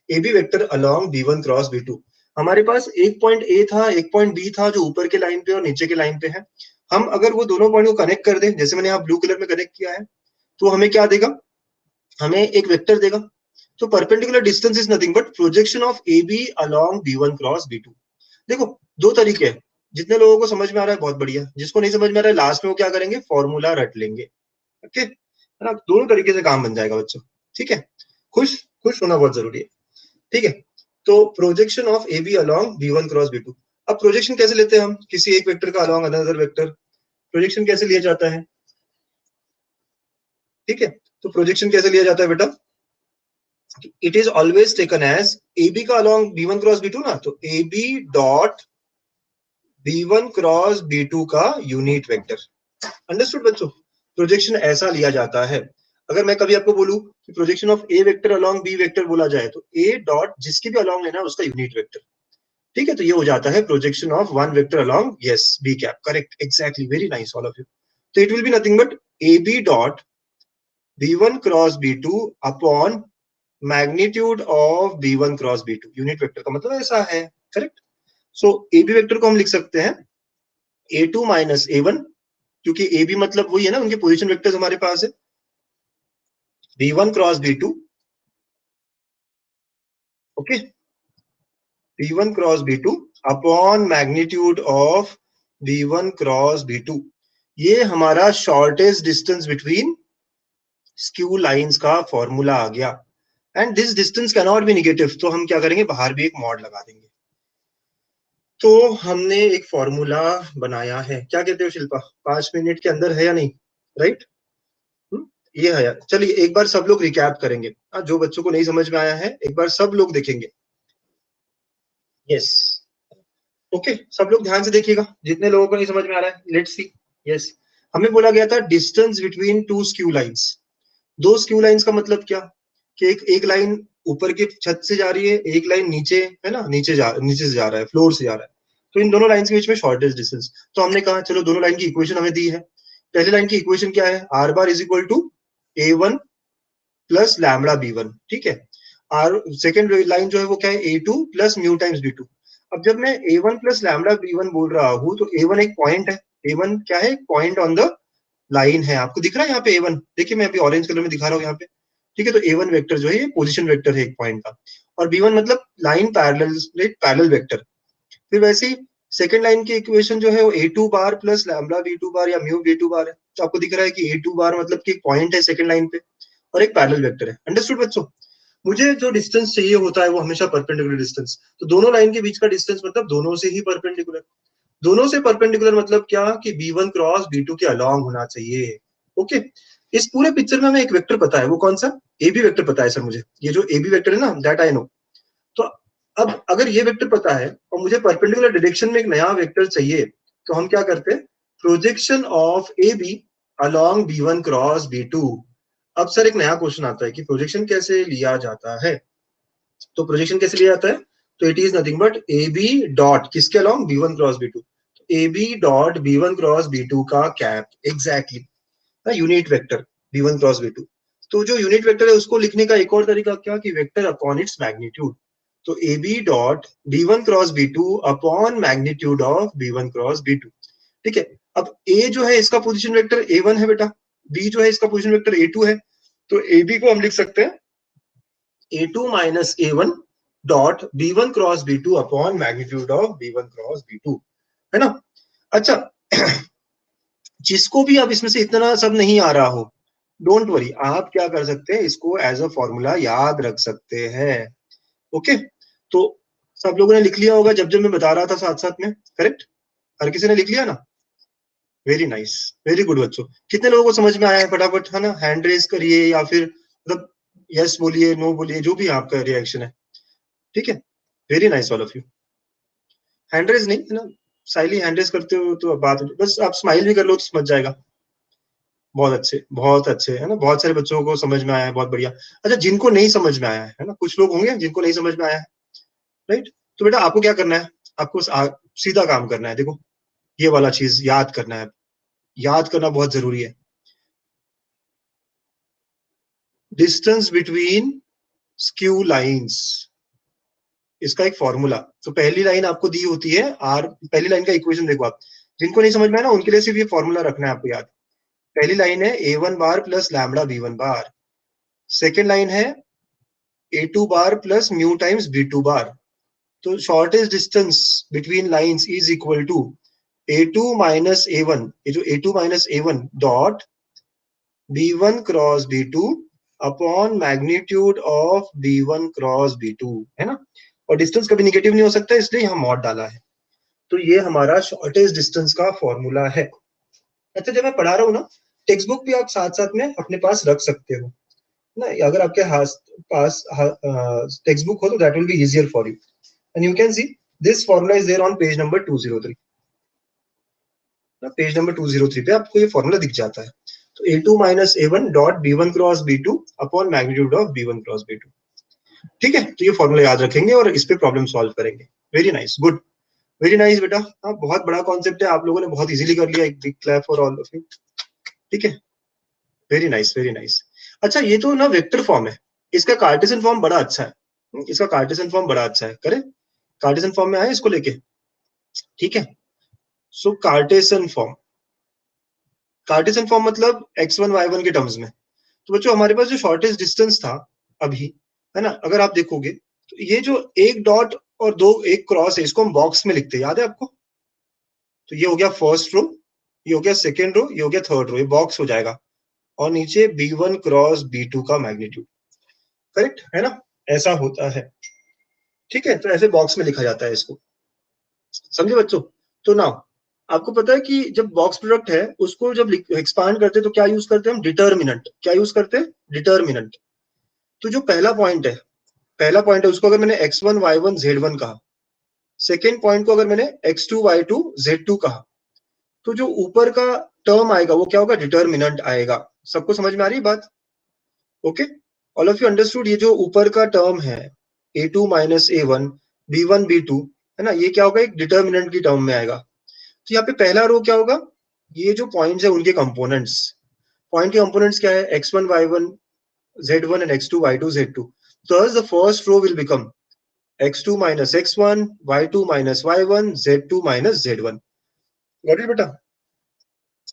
A B vector along b1 cross b2। हमारे पास एक पॉइंट ए था, एक पॉइंट बी था जो ऊपर के लाइन पे और नीचे के लाइन पे है। हम अगर वो दोनों पॉइंट को कनेक्ट कर दें, जैसे मैंने यहाँ ब्लू कलर में कनेक्ट किया है, तो हमें क्या देगा, हमें एक वेक्टर देगा। तो perpendicular distance is nothing but projection of A B along b1 cross b2। देखो दो तरीके हैं, जितने लोगों को समझ में आ रहा है बहुत बढ़िया, जिसको नहीं समझ में आ रहा है लास्ट में वो क्या करेंगे, फॉर्मूला रट लेंगे। ओके, है ना, दोनों तरीके से काम बन जाएगा बच्चों। ठीक है, खुश खुश होना बहुत जरूरी है। ठीक है, तो projection of A B along b1 cross b2। अब प्रोजेक्शन कैसे लेते हैं हम किसी एक वेक्टर का अलॉन्ग अनदर वेक्टर, प्रोजेक्शन कैसे लिया जाता है? ठीक है, तो प्रोजेक्शन कैसे लिया जाता है बेटा, it is always taken as A B का अलॉन्ग b1 क्रॉस b2 ना, तो a b dot b1 cross b2 का यूनिट वेक्टर। अंडरस्टूड बच्चों, प्रोजेक्शन ऐसा लिया जाता है। अगर मैं कभी आपको बोलूं कि projection of A vector along B vector बोला जाए, तो ए डॉट जिसके भी अलॉन्ग लेना है उसका यूनिट वेक्टर। ठीक है, तो ये हो जाता है projection of one vector along, yes b cap, correct, exactly, very nice all of you. तो it will be nothing but A b dot b1 cross b2 upon magnitude of b1 cross b2, unit vector का मतलब ऐसा है, correct. So a B vector को हम लिख सकते हैं a2 माइनस a1, क्योंकि ए बी मतलब वही है ना, उनके पोजीशन वेक्टर्स हमारे पास है, b1 cross b2, okay, b1 cross b2 upon magnitude of b1 cross b2। ये हमारा shortest distance between skew lines का फॉर्मूला आ गया। And this distance can not be negative, तो हम क्या करेंगे, बाहर भी एक मॉड लगा देंगे। तो हमने एक फॉर्मूला बनाया है, क्या कहते हो शिल्पा, 5 मिनट के अंदर है या नहीं, राइट? ये है यार। चलिए एक बार सब लोग रिकैप करेंगे, जो बच्चों को नहीं समझ में आया है एक बार सब लोग देखेंगे। यस, ओके, सब लोग ध्यान से देखिएगा, जितने लोगों को नहीं समझ में आ रहा है, लेट्स सी। यस, हमें बोला गया था distance between two skew lines. दो स्क्यू लाइंस का मतलब क्या, कि एक लाइन ऊपर की छत से जा रही है, एक लाइन नीचे, है ना, नीचे से जा रहा है, फ्लोर से जा रहा है। तो इन दोनों लाइंस के बीच में शॉर्टेस्ट डिस्टेंस। तो हमने कहा चलो दोनों लाइन की इक्वेशन हमें दी है। पहली लाइन की इक्वेशन क्या है, r bar is equal to a1 plus lambda b1, ठीक है। और सेकेंड लाइन जो है वो क्या है, a2 plus mu times b2। अब जब मैं a1 प्लस लैम्बडा b1 बोल रहा हूँ, तो a1 एक पॉइंट है, a1 क्या है, एक पॉइंट ऑन द लाइन है। आपको दिख रहा है यहाँ पे a1, देखिए मैं अभी ऑरेंज कलर में दिखा रहा हूँ यहाँ पे, ठीक है। तो a1 वेक्टर जो है ये पोजीशन वेक्टर है एक पॉइंट का, और b1 मतलब लाइन पैरेलल वेक्टर। फिर वैसे ही सेकंड लाइन की इक्वेशन जो है वो a2 bar plus lambda b2 बार या म्यू b2 बार है। तो आपको दिख रहा है कि a2 बार मतलब कि एक पॉइंट है सेकंड लाइन पे और एक पैरेलल वेक्टर है। अंडरस्टूड बच्चों, मुझे जो डिस्टेंस चाहिए होता है वो हमेशा परपेंडिकुलर डिस्टेंस। तो दोनों लाइन के बीच का डिस्टेंस मतलब दोनों से ही परपेंडिकुलर। दोनों से परपेंडिकुलर मतलब क्या, कि b1 क्रॉस b2 के अलॉन्ग होना चाहिए। ओके, इस पूरे पिक्चर में हमें एक वेक्टर पता है, वो कौन सा, ए बी वेक्टर पता है सर मुझे, ये जो ए बी वेक्टर है ना, दैट आई नो। तो अब अगर ये वेक्टर पता है और मुझे परपेंडिकुलर डायरेक्शन में एक नया वेक्टर चाहिए, तो हम क्या करते हैं, projection of A B along b1 cross b2। अब सर एक नया क्वेश्चन आता है कि प्रोजेक्शन कैसे लिया जाता है। तो प्रोजेक्शन कैसे लिया जाता है, तो it is nothing but A b dot किसके along, b1 cross b2। A b dot b1 cross b2 का cap, exactly, unit vector b1 cross b2। तो जो यूनिट वेक्टर है उसको लिखने का एक और तरीका क्या, कि वेक्टर अपॉन इट्स मैग्नीट्यूड। तो a b dot b1 cross b2 upon magnitude of b1 cross b2। ठीक है, अब ए जो है इसका पोजीशन वेक्टर a1 है बेटा, बी जो है इसका पोजीशन वेक्टर a2 है। तो ए बी को हम लिख सकते हैं a2 minus a1 dot b1 cross b2 upon magnitude of b1 cross b2, है ना। अच्छा, जिसको भी अब इसमें से इतना सब नहीं आ रहा हो, डोंट वरी, आप क्या कर सकते हैं, इसको एज अ फॉर्मूला याद रख सकते हैं। ओके, तो सब लोगों ने लिख लिया होगा जब जब मैं बता रहा था साथ साथ में, करेक्ट, हर किसी ने लिख लिया ना, वेरी नाइस, वेरी गुड बच्चों। कितने लोगों को समझ में आया है फटाफट, है ना, हैंड रेज करिए या फिर मतलब यस बोलिए, नो बोलिए, जो भी आपका रिएक्शन है, ठीक है, very nice all of you. Hand raise नहीं, है ना, साइली हैंड रेज करते हो तो बात, बस आप स्माइल भी कर लो तो समझ जाएगा। बहुत अच्छे है ना, बहुत सारे बच्चों को समझ में आया है, बहुत बढ़िया। अच्छा, जिनको नहीं समझ में आया है ना, कुछ लोग होंगे जिनको नहीं समझ में आया है, राइट, तो बेटा आपको क्या करना है, आपको सीधा काम करना है। देखो ये वाला चीज याद करना है, याद करना बहुत जरूरी है। डिस्टेंस बिटवीन स्क्यू लाइंस, इसका एक फॉर्मूला। तो पहली लाइन आपको दी होती है आर, पहली लाइन का इक्वेशन देखो आप, जिनको नहीं समझ में आया ना उनके लिए सिर्फ ये फॉर्मूला रखना है आपको याद। पहली लाइन है a1 bar plus lambda b1 bar, second line है a2 bar plus mu times b2 bar. तो shortest distance between lines is equal to a2 minus a1, ये जो a2 minus a1 dot b1 cross b2 upon magnitude of b1 cross b2, है ना। और डिस्टेंस कभी निगेटिव नहीं हो सकता, इसलिए यहाँ मॉड डाला है। तो ये हमारा शॉर्टेस्ट डिस्टेंस का फॉर्मूला है। अच्छा, जब मैं पढ़ा रहा हूँ ना, टेक्स्ट बुक भी आप साथ साथ में अपने पास रख सकते हो ना, अगर आपके पास टेक्स्ट बुक हो तो that will be easier for you, and you can see this formula is there on page number 203 ना, पेज नंबर 203 पे आपको ये फॉर्मूला दिख जाता है। तो a2 minus a1 dot b1 cross b2 upon magnitude of b1 cross b2। ठीक है, तो ये फॉर्मूला याद रखेंगे और इस पे प्रॉब्लम सॉल्व करेंगे। Very nice, good, very nice बेटा। हाँ, बहुत बड़ा कॉन्सेप्ट है, आप लोगों ने बहुत इजीली कर लिया। एक big clap for all of you. ठीक है, वेरी नाइस, वेरी नाइस। अच्छा, ये तो ना वेक्टर फॉर्म है, इसका कार्टेशियन फॉर्म बड़ा अच्छा है, इसका कार्टेशियन फॉर्म बड़ा अच्छा है। करें, कार्टेशियन फॉर्म में आए इसको लेके। ठीक है, सो कार्टेशियन फॉर्म, कार्टेशियन फॉर्म मतलब x1 y1 के टर्म्स में। तो बच्चों हमारे पास जो शॉर्टेस्ट डिस्टेंस था अभी, है ना, अगर आप देखोगे तो ये जो एक डॉट और दो एक क्रॉस है, इसको हम बॉक्स में लिखते हैं, याद है आपको। तो ये हो गया फर्स्ट रो, ये हो गया सेकेंड रो, ये हो गया थर्ड रो, ये बॉक्स हो जाएगा। और नीचे b1 क्रॉस b2 का मैग्नीट्यूड, करेक्ट है ना, ऐसा होता है। ठीक है, तो ऐसे बॉक्स में लिखा जाता है इसको, समझे बच्चों। तो ना आपको पता है कि जब बॉक्स प्रोडक्ट है उसको जब एक्सपांड करते हैं तो क्या यूज करते हैं हम, डिटर्मिनेंट। क्या यूज करते हैं, डिटर्मिनेंट। तो जो पहला पॉइंट है, पहला पॉइंट है उसको अगर मैंने x1 y1 z1 कहा, सेकेंड पॉइंट को अगर मैंने x2 y2 z2 कहा, तो जो ऊपर का टर्म आएगा वो क्या होगा, डिटर्मिनेंट आएगा। सबको समझ में आ रही है बात? Okay, all of you understood. ये जो ऊपर का टर्म है a2 minus a1 b1 b2, है ना, ये क्या होगा, एक डिटर्मिनेंट की टर्म में आएगा। तो यहाँ पे पहला रो क्या होगा, ये जो पॉइंट्स है उनके कंपोनेंट्स, पॉइंट के कंपोनेंट्स क्या है, x1 y1 z1 and x2 y2 z2। Thus the first row will become x2 minus x1 y2 minus y1 z2 minus z1। Got it बेटा?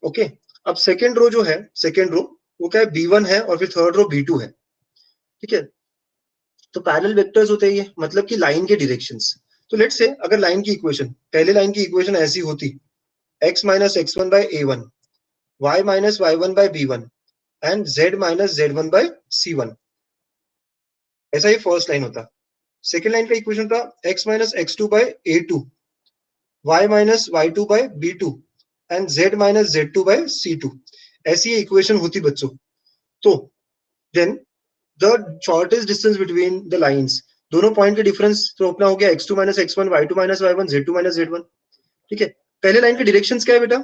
ओके, अब सेकेंड रो जो है, सेकेंड रो वो क्या है, b1 है और फिर थर्ड रो b2 है। ठीक है, तो पैरेलल वेक्टर्स होते हैं ये, मतलब कि लाइन के डायरेक्शंस। तो लेट्स से अगर लाइन की इक्वेशन, पहले लाइन की इक्वेशन ऐसी होती, x minus x1 by a1, y minus y1 by b1 and z minus z1 by c1, ऐसा ही फर्स्ट लाइन होता। सेकेंड लाइन का इक्वेशन था x minus x2 by a2, y minus y2 by b2 and z minus z2 by c2। ऐसी ये इक्वेशन होती बच्चों। तो then the shortest distance between the lines, दोनों पॉइंट के डिफरेंस तो अपना हो गया x2 minus x1 y2 minus y1 z2 minus z1। ठीक है, पहले लाइन के डायरेक्शंस क्या है बेटा,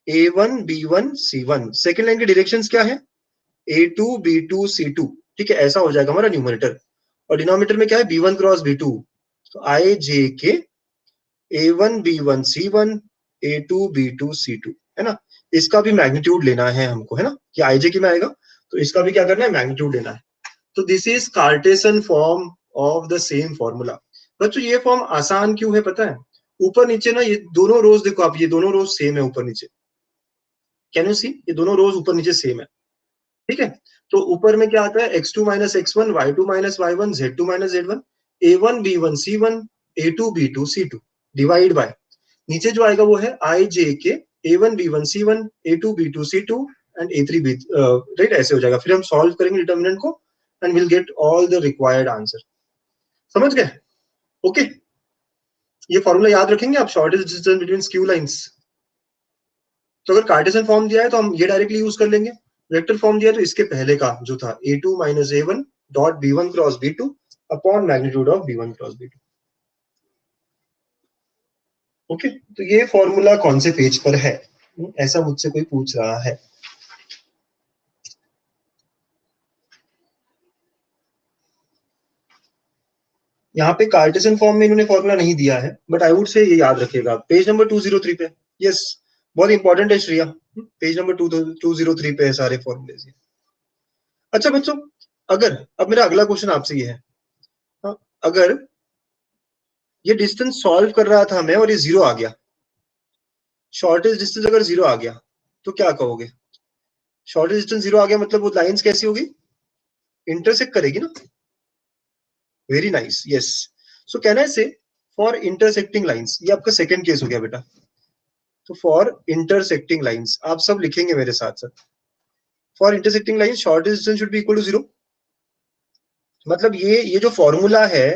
a1 b1 c1। Second line के डायरेक्शंस क्या है, a2 b2 c2। ठीक है, ऐसा हो जाएगा हमारा न्यूमरेटर। और डिनोमिनेटर में क्या है, b1 क्रॉस b2। तो आई जे के a1 b1 c1 a2 b2 c2, है ना। इसका भी मैग्नीट्यूड लेना है हमको, है ना, कि आई जे के में आएगा, तो इसका भी क्या करना है, मैग्नीट्यूड लेना है। तो this is Cartesian form of the same formula. बच्चों ये फॉर्म आसान क्यों है पता है, ऊपर नीचे ना ये दोनों रोज देखो आप, ये दोनों रोज सेम है ऊपर नीचे। कैन यू सी, ये दोनों रोज ऊपर नीचे सेम है। ठीक है, तो ऊपर में क्या आता है, x2 minus x1 y2 minus y1 z2 minus z1 a1 b1 c1 a2 b2 c2 divide by, नीचे जो आएगा वो है आई जे के a1 b1 c1 a2 b2 c2 and a3 b, right, ऐसे हो जाएगा। फिर हम सॉल्व करेंगे डिटर्मिनेंट को and will get all the required answer. समझ गए? ओके, ये फॉर्मूला याद रखेंगे आप, shortest distance between skew lines. तो अगर कार्टेशियन फॉर्म दिया है तो हम ये डायरेक्टली यूज कर लेंगे, वेक्टर फॉर्म दिया है तो इसके पहले का जो था a2 minus a1 dot b1 cross b2 upon magnitude of b1 cross b2। Okay, तो ये फॉर्मूला कौन से पेज पर है, ऐसा मुझसे कोई पूछ रहा है। यहाँ पे कार्टेशियन फॉर्म में इन्होंने फॉर्मूला नहीं दिया है, बट आई वुड से ये याद रखिएगा पेज नंबर 203 पे। यस, बहुत इंपॉर्टेंट है श्रेया, पेज नंबर 203 पे है सारे फॉर्मूले। अच्छा बच्चों, अगर अब मेरा अगला क्वेश्चन आपसे ये है, हाँ, अगर ये डिस्टेंस सॉल्व कर रहा था मैं और ये 0 आ गया, शॉर्टेस्ट डिस्टेंस अगर 0 आ गया तो क्या कहोगे? शॉर्टेस्ट डिस्टेंस 0 आ गया मतलब वो लाइंस कैसी होगी? इंटरसेक्ट करेगी ना। Very nice, yes. So can I से फॉर इंटरसेक्टिंग लाइंस, ये आपका सेकंड केस हो गया बेटा। तो फॉर इंटरसेक्टिंग लाइंस आप सब लिखेंगे मेरे साथ साथ। For intersecting lines shortest distance should be equal to 0। मतलब ये जो फॉर्मूला है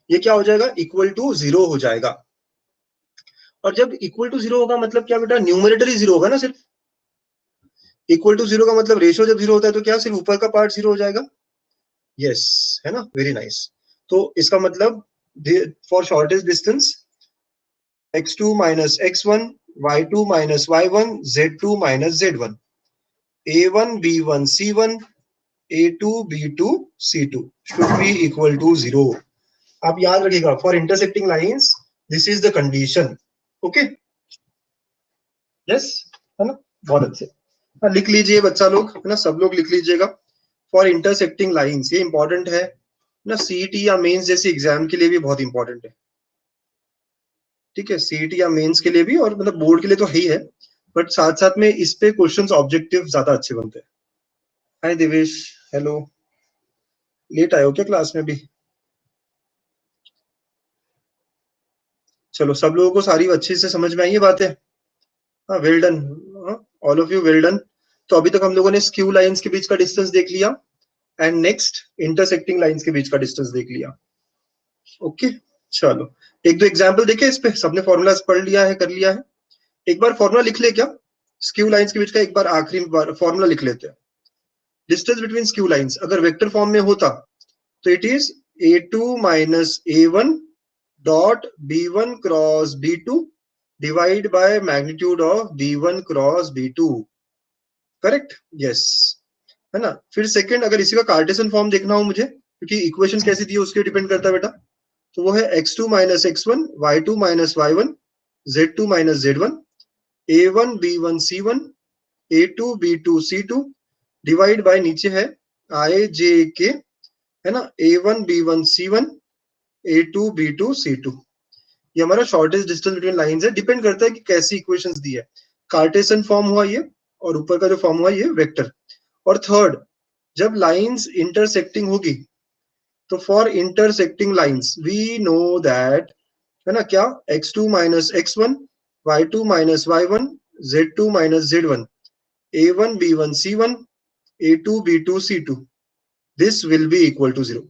ये क्या हो जाएगा? इक्वल टू 0 हो जाएगा। और जब इक्वल टू 0 होगा मतलब क्या बेटा? न्यूमरेटर ही 0 होगा ना सिर्फ। इक्वल टू 0 का मतलब रेशियो जब 0 होता है तो क्या सिर्फ ऊपर का पार्ट 0 हो जाएगा? यस, है ना, वेरी नाइस। तो इसका मतलब for shortest distance x2 minus x1, y2 minus y1, z2 minus z1, a1 b1 c1, a2 b2 c2 should be equal to 0। आप याद रखिएगा for intersecting lines this is the condition. Okay, yes, है ना, बहुत अच्छे। हाँ, लिख लीजिए बच्चा लोग, है ना, सब लोग लिख लीजिएगा फॉर इंटरसेक्टिंग लाइंस। ये इंपॉर्टेंट है ना, सीईटी या मेंस जैसे एग्जाम के लिए भी बहुत इंपॉर्टेंट है। ठीक है, सीईटी या मेंस के लिए भी, और मतलब बोर्ड के लिए तो है ही है, बट साथ साथ में इस पे क्वेश्चंस ऑब्जेक्टिव ज्यादा अच्छे बनते हैं। हाय देवेश, हेलो, लेट आए हो क्या क्लास में भी? चलो, सब लोगों को सारी अच्छे से समझ में आई ये बातें? हाँ, well done, all of you, well done. तो अभी तक हम लोगों ने स्क्यू लाइंस के बीच का डिस्टेंस देख लिया एंड नेक्स्ट इंटरसेक्टिंग लाइंस के बीच का डिस्टेंस देख लिया। ओके, चलो एक दो एग्जाम्पल देखे इस पे। सबने फॉर्मूला पढ़ लिया है, कर लिया है? एक बार फॉर्मूला लिख ले क्या, स्क्यू लाइंस के बीच का एक बार आखिरी बार फॉर्मूला लिख लेते हैं। डिस्टेंस बिटवीन स्क्यू लाइंस अगर वेक्टर फॉर्म में होता तो it is a2 minus a1 dot b1 cross b2 divide by magnitude of b1 cross b2। Correct, yes, है ना। फिर सेकंड, अगर इसी का कार्टेशियन फॉर्म देखना हो मुझे, क्योंकि इक्वेशन कैसी दी है उसके डिपेंड करता है बेटा, तो वो है x2 minus x1, y2 minus y1, z2 minus z1, a1 b1 c1, a2 b2 c2 divide by नीचे है आई जे के, है ना, a1 b1 c1, a2 b2 c2। ये हमारा शॉर्टेस्ट डिस्टेंस बिटवीन लाइंस है। डिपेंड करता है कि कैसी इक्वेशंस दी है। कार्टेशियन फॉर्म हुआ ये, और ऊपर का जो फॉर्म हुआ ये वेक्टर। और थर्ड, जब लाइंस इंटरसेक्टिंग होगी तो for intersecting lines we know that, है ना, क्या, x2 minus x1, y2 minus y1, z2 minus z1, a1 b1 c1, a2 b2 c2 this will be equal to 0।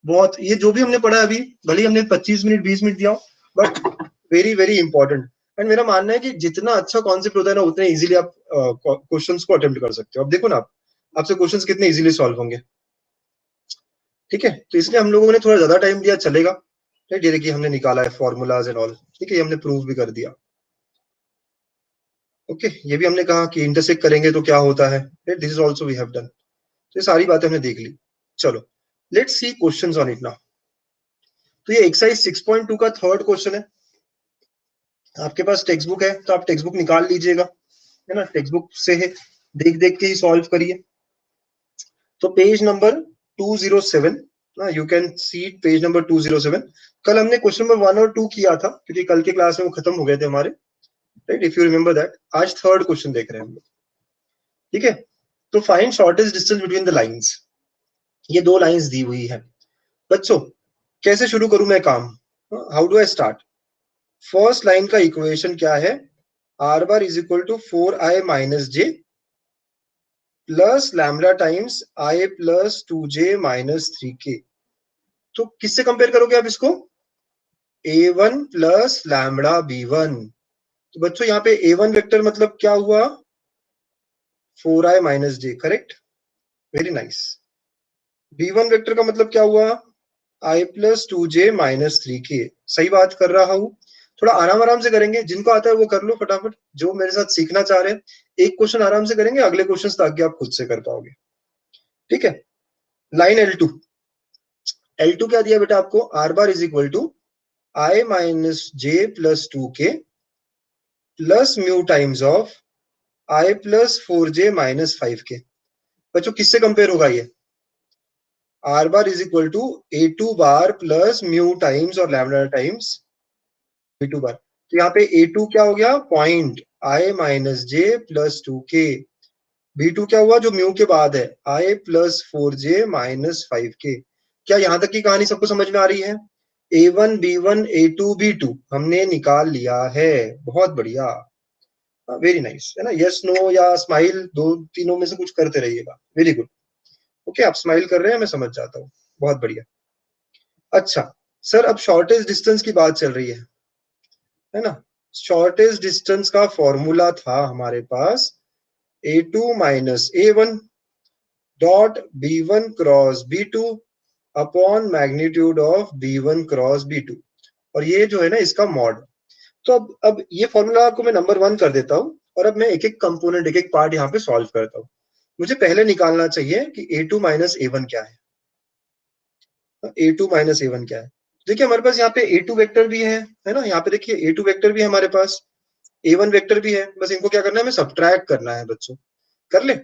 बहुत, ये जो भी हमने पढ़ा अभी, भले ही हमने 25 मिनट 20 मिनट दिया, but very very important. And मेरा मानना है कि जितना अच्छा कॉन्सेप्ट होता है ना उतने इजीली आप क्वेश्चंस को अटेम्प्ट कर सकते हो। अब देखो ना, आपसे क्वेश्चंस कितने इजीली सॉल्व होंगे। ठीक है, तो इसलिए हम लोगों ने थोड़ा ज्यादा टाइम दिया, चलेगा। राइट, ये देखिए हमने निकाला है फॉर्मूलाज एंड ऑल। ठीक है, ये हमने प्रूव भी कर दिया। ओके, ये भी हमने कहा कि इंटरसेक्ट करेंगे तो क्या होता है। This is also we have done. तो ये सारी बातें हमने देख ली। चलो, let's see questions on it now. तो ये एक्सरसाइज 6.2 का थर्ड क्वेश्चन है। आपके पास टेक्स्ट बुक है तो आप टेक्स्ट बुक निकाल लीजिएगा, है ना, टेक्स्ट बुक से है, देख देख के ही सॉल्व करिए। तो page number 207, you can C page number 207। कल हमने क्वेश्चन नंबर 1 और 2 किया था क्योंकि कल के क्लास में वो खत्म हो गए थे हमारे। Right, if you remember that. आज थर्ड क्वेश्चन देख रहे हैं हम लोग। ठीक है, तो find shortest distance between the lines. ये दो लाइंस दी हुई है बच्चों। कैसे शुरू करूं मैं काम? How do I start? First line का इक्वेशन क्या है? R bar is equal to 4i minus j plus lambda times i plus 2j minus 3k। तो किससे कंपेयर करोगे आप इसको? a1 plus lambda b1। तो बच्चों यहाँ पे a1 वेक्टर मतलब क्या हुआ? 4i minus j, correct, very nice. b1 vector का मतलब क्या हुआ? i plus 2j minus 3k। सही बात कर रहा हूं? थोड़ा आराम आराम से करेंगे, जिनको आता है वो कर लो फटाफट, जो मेरे साथ सीखना चाह रहे हैं। एक क्वेश्चन आराम से करेंगे, अगले क्वेश्चन ताकि आप खुद से कर पाओगे। ठीक है, लाइन L2, L2 क्या दिया बेटा आपको, R bar is equal to I minus j plus 2k plus mu times of I plus 4j minus 5k। बच्चों किससे कंपेयर होगा ये, R bar is equal to A2 bar plus mu times और लैम्डा टाइम्स B2 बार। तो यहाँ पे A2 क्या हो गया, point I minus j plus 2k, B2 क्या हुआ जो म्यू के बाद है, I plus 4j minus 5k। क्या यहाँ तक की कहानी सबको समझ में आ रही है? A1 B1 A2 B2 हमने निकाल लिया है, बहुत बढ़िया, वेरी नाइस, है ना। यस नो या स्माइल, दो तीनों में से कुछ करते रहिएगा, वेरी गुड। ओके, आप स्माइल कर रहे हैं, मैं समझ जाता हूँ, बहुत बढ़िया। अच्छा सर, अब शॉर्टेज डिस्टेंस की बात चल रही है ना। शॉर्टेज डिस्टेंस का फॉर्मूला था हमारे पास A2 minus A1 dot B1 cross B2 upon magnitude of B1 cross B2, और ये जो है ना इसका मॉड। तो अब ये फॉर्मूला को मैं नंबर 1 कर देता हूँ, और अब मैं एक एक कंपोनेंट, एक एक पार्ट यहाँ पे सॉल्व करता हूँ। मुझे पहले निकालना चाहिए कि A2 माइनस A1 क्या है। A2 माइनस A1 क्या है, देखिए हमारे पास यहाँ पे A2 वेक्टर भी है ना, यहाँ पे देखिए A2 वेक्टर भी है हमारे पास, A1 वेक्टर भी है, बस इनको क्या करना है, हमें सब्ट्रैक्ट करना है बच्चों। कर ले,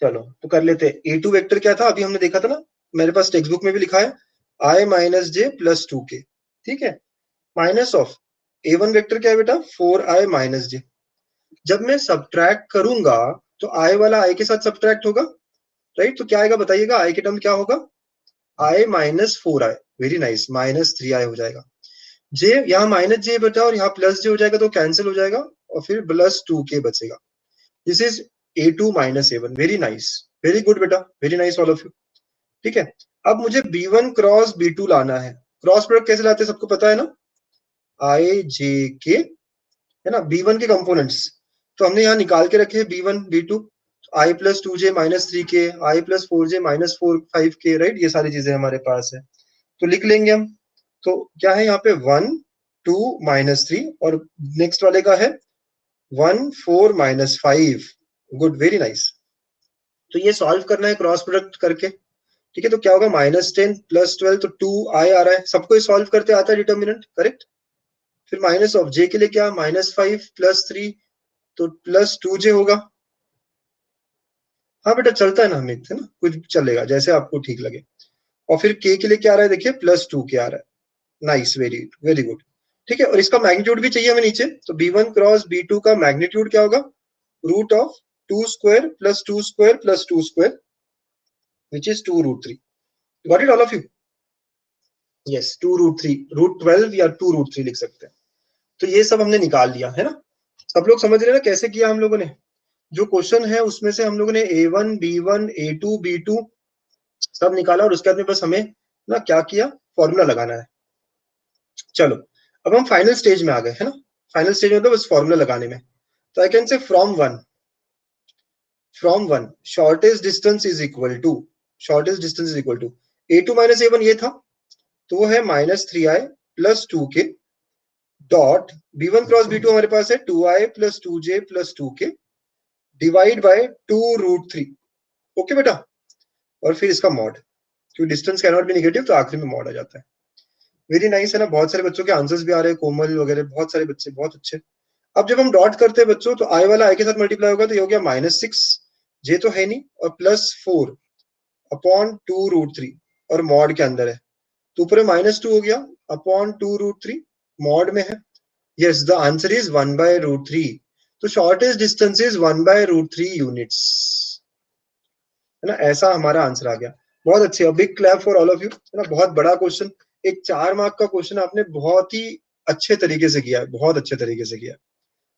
चलो तो कर लेते हैं। A2 वेक्टर क्या था, अभी हमने देखा था ना, मेरे पास टेक्स्ट बुक में भी लिखा है I minus j plus 2k, ठीक है, माइनस ऑफ A1 वेक्टर क्या है बेटा, 4I माइनस जे। जब मैं सब्ट्रैक्ट करूंगा तो I वाला I के साथ सब्ट्रैक्ट होगा, राइट, तो क्या आएगा बताइएगा, I के टर्म क्या होगा, I minus 4I, very nice, minus 3I हो जाएगा। जे यहाँ माइनस जे बचा और यहाँ प्लस जे हो जाएगा तो कैंसिल हो जाएगा, और फिर प्लस 2k बचेगा। This is A2 minus A1, very nice, very good बेटा, very nice all of you, ठीक है। अब मुझे B1 क्रॉस B2 लाना है, क्रॉस प्रोडक्ट कैसे लाते हैं सबको पता है ना, I J K, है ना, B1 के कंपोनेंट्स तो हमने यहाँ निकाल के रखे हैं B1 B2, I plus 2j minus 3k, I plus 4j minus 5k, right, ये सारी चीजें हमारे पास है, तो लिख लेंगे हम। तो क्या है यहाँ पे 1 2 माइनस 3, और नेक्स्ट वाले का है 1 4 माइनस 5, गुड, वेरी नाइस। तो ये सॉल्व करना है क्रॉस प्रोडक्ट करके, ठीक है, तो क्या होगा, माइनस 10 प्लस 12, तो 2I आ रहा है, सबको सॉल्व करते आता है डिटर्मिनेंट, करेक्ट। फिर माइनस ऑफ जे के लिए क्या, माइनस 5 प्लस 3, तो प्लस 2j होगा। हाँ बेटा चलता है ना अमित, है ना, कुछ चलेगा जैसे आपको ठीक लगे। और फिर k के लिए क्या आ रहा है, देखिए प्लस 2k आ रहा है, नाइस, वेरी वेरी गुड, ठीक है। और इसका मैग्नीट्यूड भी चाहिए हमें नीचे, तो B1 क्रॉस B2 का मैग्नीट्यूड क्या होगा, root of 2 square plus 2 square plus 2 square, which is 2 root 3। Got it all of you, yes, 2 root 3, root 12 या 2 रूट 3 लिख सकते हैं। तो ये सब हमने निकाल लिया है ना, सब लोग समझ रहे हैं ना कैसे किया हम लोगों ने। जो क्वेश्चन है उसमें से हम लोगों ने A1 B1 A2 B2 सब निकाला, और उसके बाद में बस हमें ना क्या किया, फॉर्मूला लगाना है। चलो अब हम फाइनल स्टेज में आ गए, है ना, फाइनल स्टेज में तो बस फॉर्मूला लगाने में। तो I can say from one shortest distance is equal to, shortest distance is equal to A2 minus A1 ये था, तो वो है minus 3I plus 2k dot B1 cross B2 हमारे पास है 2I plus 2j plus 2k divide by 2 root 3, okay बेटा, और फिर इसका मॉड, क्योंकि distance can not be negative तो आखिरी में मॉड आ जाता है। वेरी नाइस, है ना, बहुत सारे बच्चों के आंसर्स भी आ रहे हैं, कोमल वगैरह बहुत सारे बच्चे, बहुत अच्छे। अब जब हम डॉट करते हैं बच्चों, तो I वाला I के साथ मल्टीप्लाई होगा, तो ये हो गया माइनस 6, जे तो है नहीं, और प्लस 4 अपॉन 2 रूट 3, और मॉड के अंदर है, तो ऊपर माइनस 2 हो गया अपॉन 2 रूट 3, मॉड में है। Yes, the answer is 1 by root 3, तो shortest distance is 1 by root 3 units, है ना, ऐसा हमारा आंसर आ गया। बहुत अच्छे, big clap for all of you, है ना, बहुत बड़ा क्वेश्चन, एक 4 मार्क का क्वेश्चन आपने बहुत ही अच्छे तरीके से किया है, बहुत अच्छे तरीके से किया।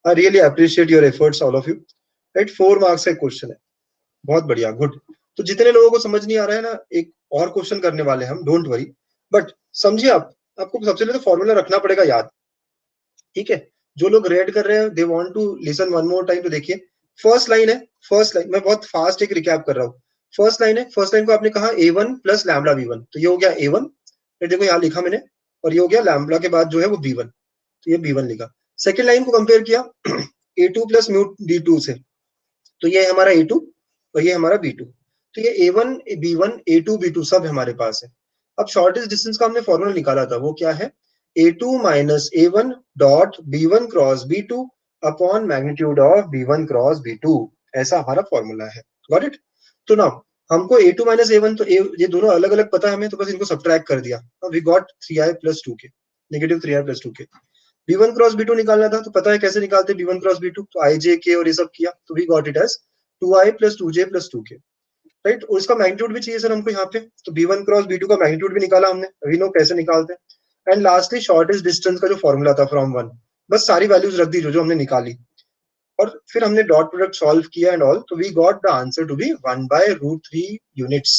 I really appreciate your efforts all of you, right, 4 marks का क्वेश्चन है, बहुत बढ़िया, गुड। तो जितने लोगों को समझ नहीं आ रहा है ना, एक और क्वेश्चन करने वाले हम, डोंट वरी, बट समझिए आप, आपको सबसे पहले तो फॉर्मूला रखना पड़ेगा याद, ठीक है। जो लोग रेड कर रहे हैं, they want to listen one more time, तो देखिए फर्स्ट लाइन है, फर्स्ट लाइन मैं बहुत फास्ट एक रिकैप कर रहा हूँ। फर्स्ट लाइन है, फर्स्ट लाइन को आपने कहा A1 प्लस लैम्बडा B1, तो ये हो गया A1, फिर देखो यहाँ लिखा मैंने, और ये हो गया लैम्बडा के बाद जो है वो B1, तो ये B1 लिखा। सेकेंड लाइन को कंपेयर किया A2 प्लस म्यू D2 से, तो ये हमारा A2 और ये हमारा B2, तो ये A1 B1 A2 B2 सब हमारे पास है। अब शॉर्टेस्ट डिस्टेंस का हमने फॉर्मूला निकाला था, वो क्या है, a2 minus a1 dot b1 cross b2 upon magnitude of b1 cross b2, ऐसा हमारा फॉर्मूला है। Got it? तो ना हमको a2 माइनस a1 तो ये दोनों अलग अलग पता है हमें, तो बस इनको सब्ट्रैक्ट कर दिया, we got 3i plus 2k, negative 3i plus 2k। b1 cross b2 निकालना था, तो पता है कैसे निकालते b1 क्रॉस b2, तो i j k और ये सब किया, तो we got it as 2i plus 2j plus 2k, right. और इसका मैग्नीट्यूड भी चाहिए सर हमको यहाँ पे, तो b1 क्रॉस b2 का मैग्नीट्यूड भी निकाला हमने, वी नो कैसे निकालते हैं। एंड लास्टली शॉर्टेस्ट डिस्टेंस का जो फॉर्मूला था फ्रॉम 1, बस सारी वैल्यूज रख दी जो हमने निकाली, और फिर हमने डॉट प्रोडक्ट सॉल्व किया एंड ऑल, तो we got the answer to be 1/√3 units.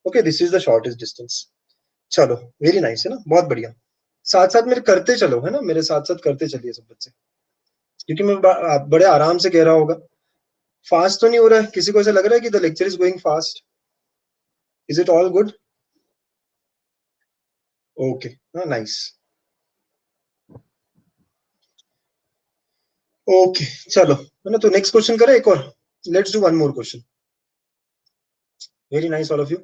Okay, this is the shortest distance. चलो वेरी नाइस, है ना, बहुत बढ़िया। साथ साथ मेरे करते चलो, है ना, मेरे साथ साथ करते चलिए सब बच्चे, क्योंकि मैं बड़े आराम से कह रहा होगा, फास्ट तो नहीं हो रहा है, किसी को ऐसा लग रहा है कि the lecture is going fast? Is it all good? Okay, nice. Okay चलो, है ना, तो नेक्स्ट क्वेश्चन करें एक और, let's do one more question. Very nice all of you.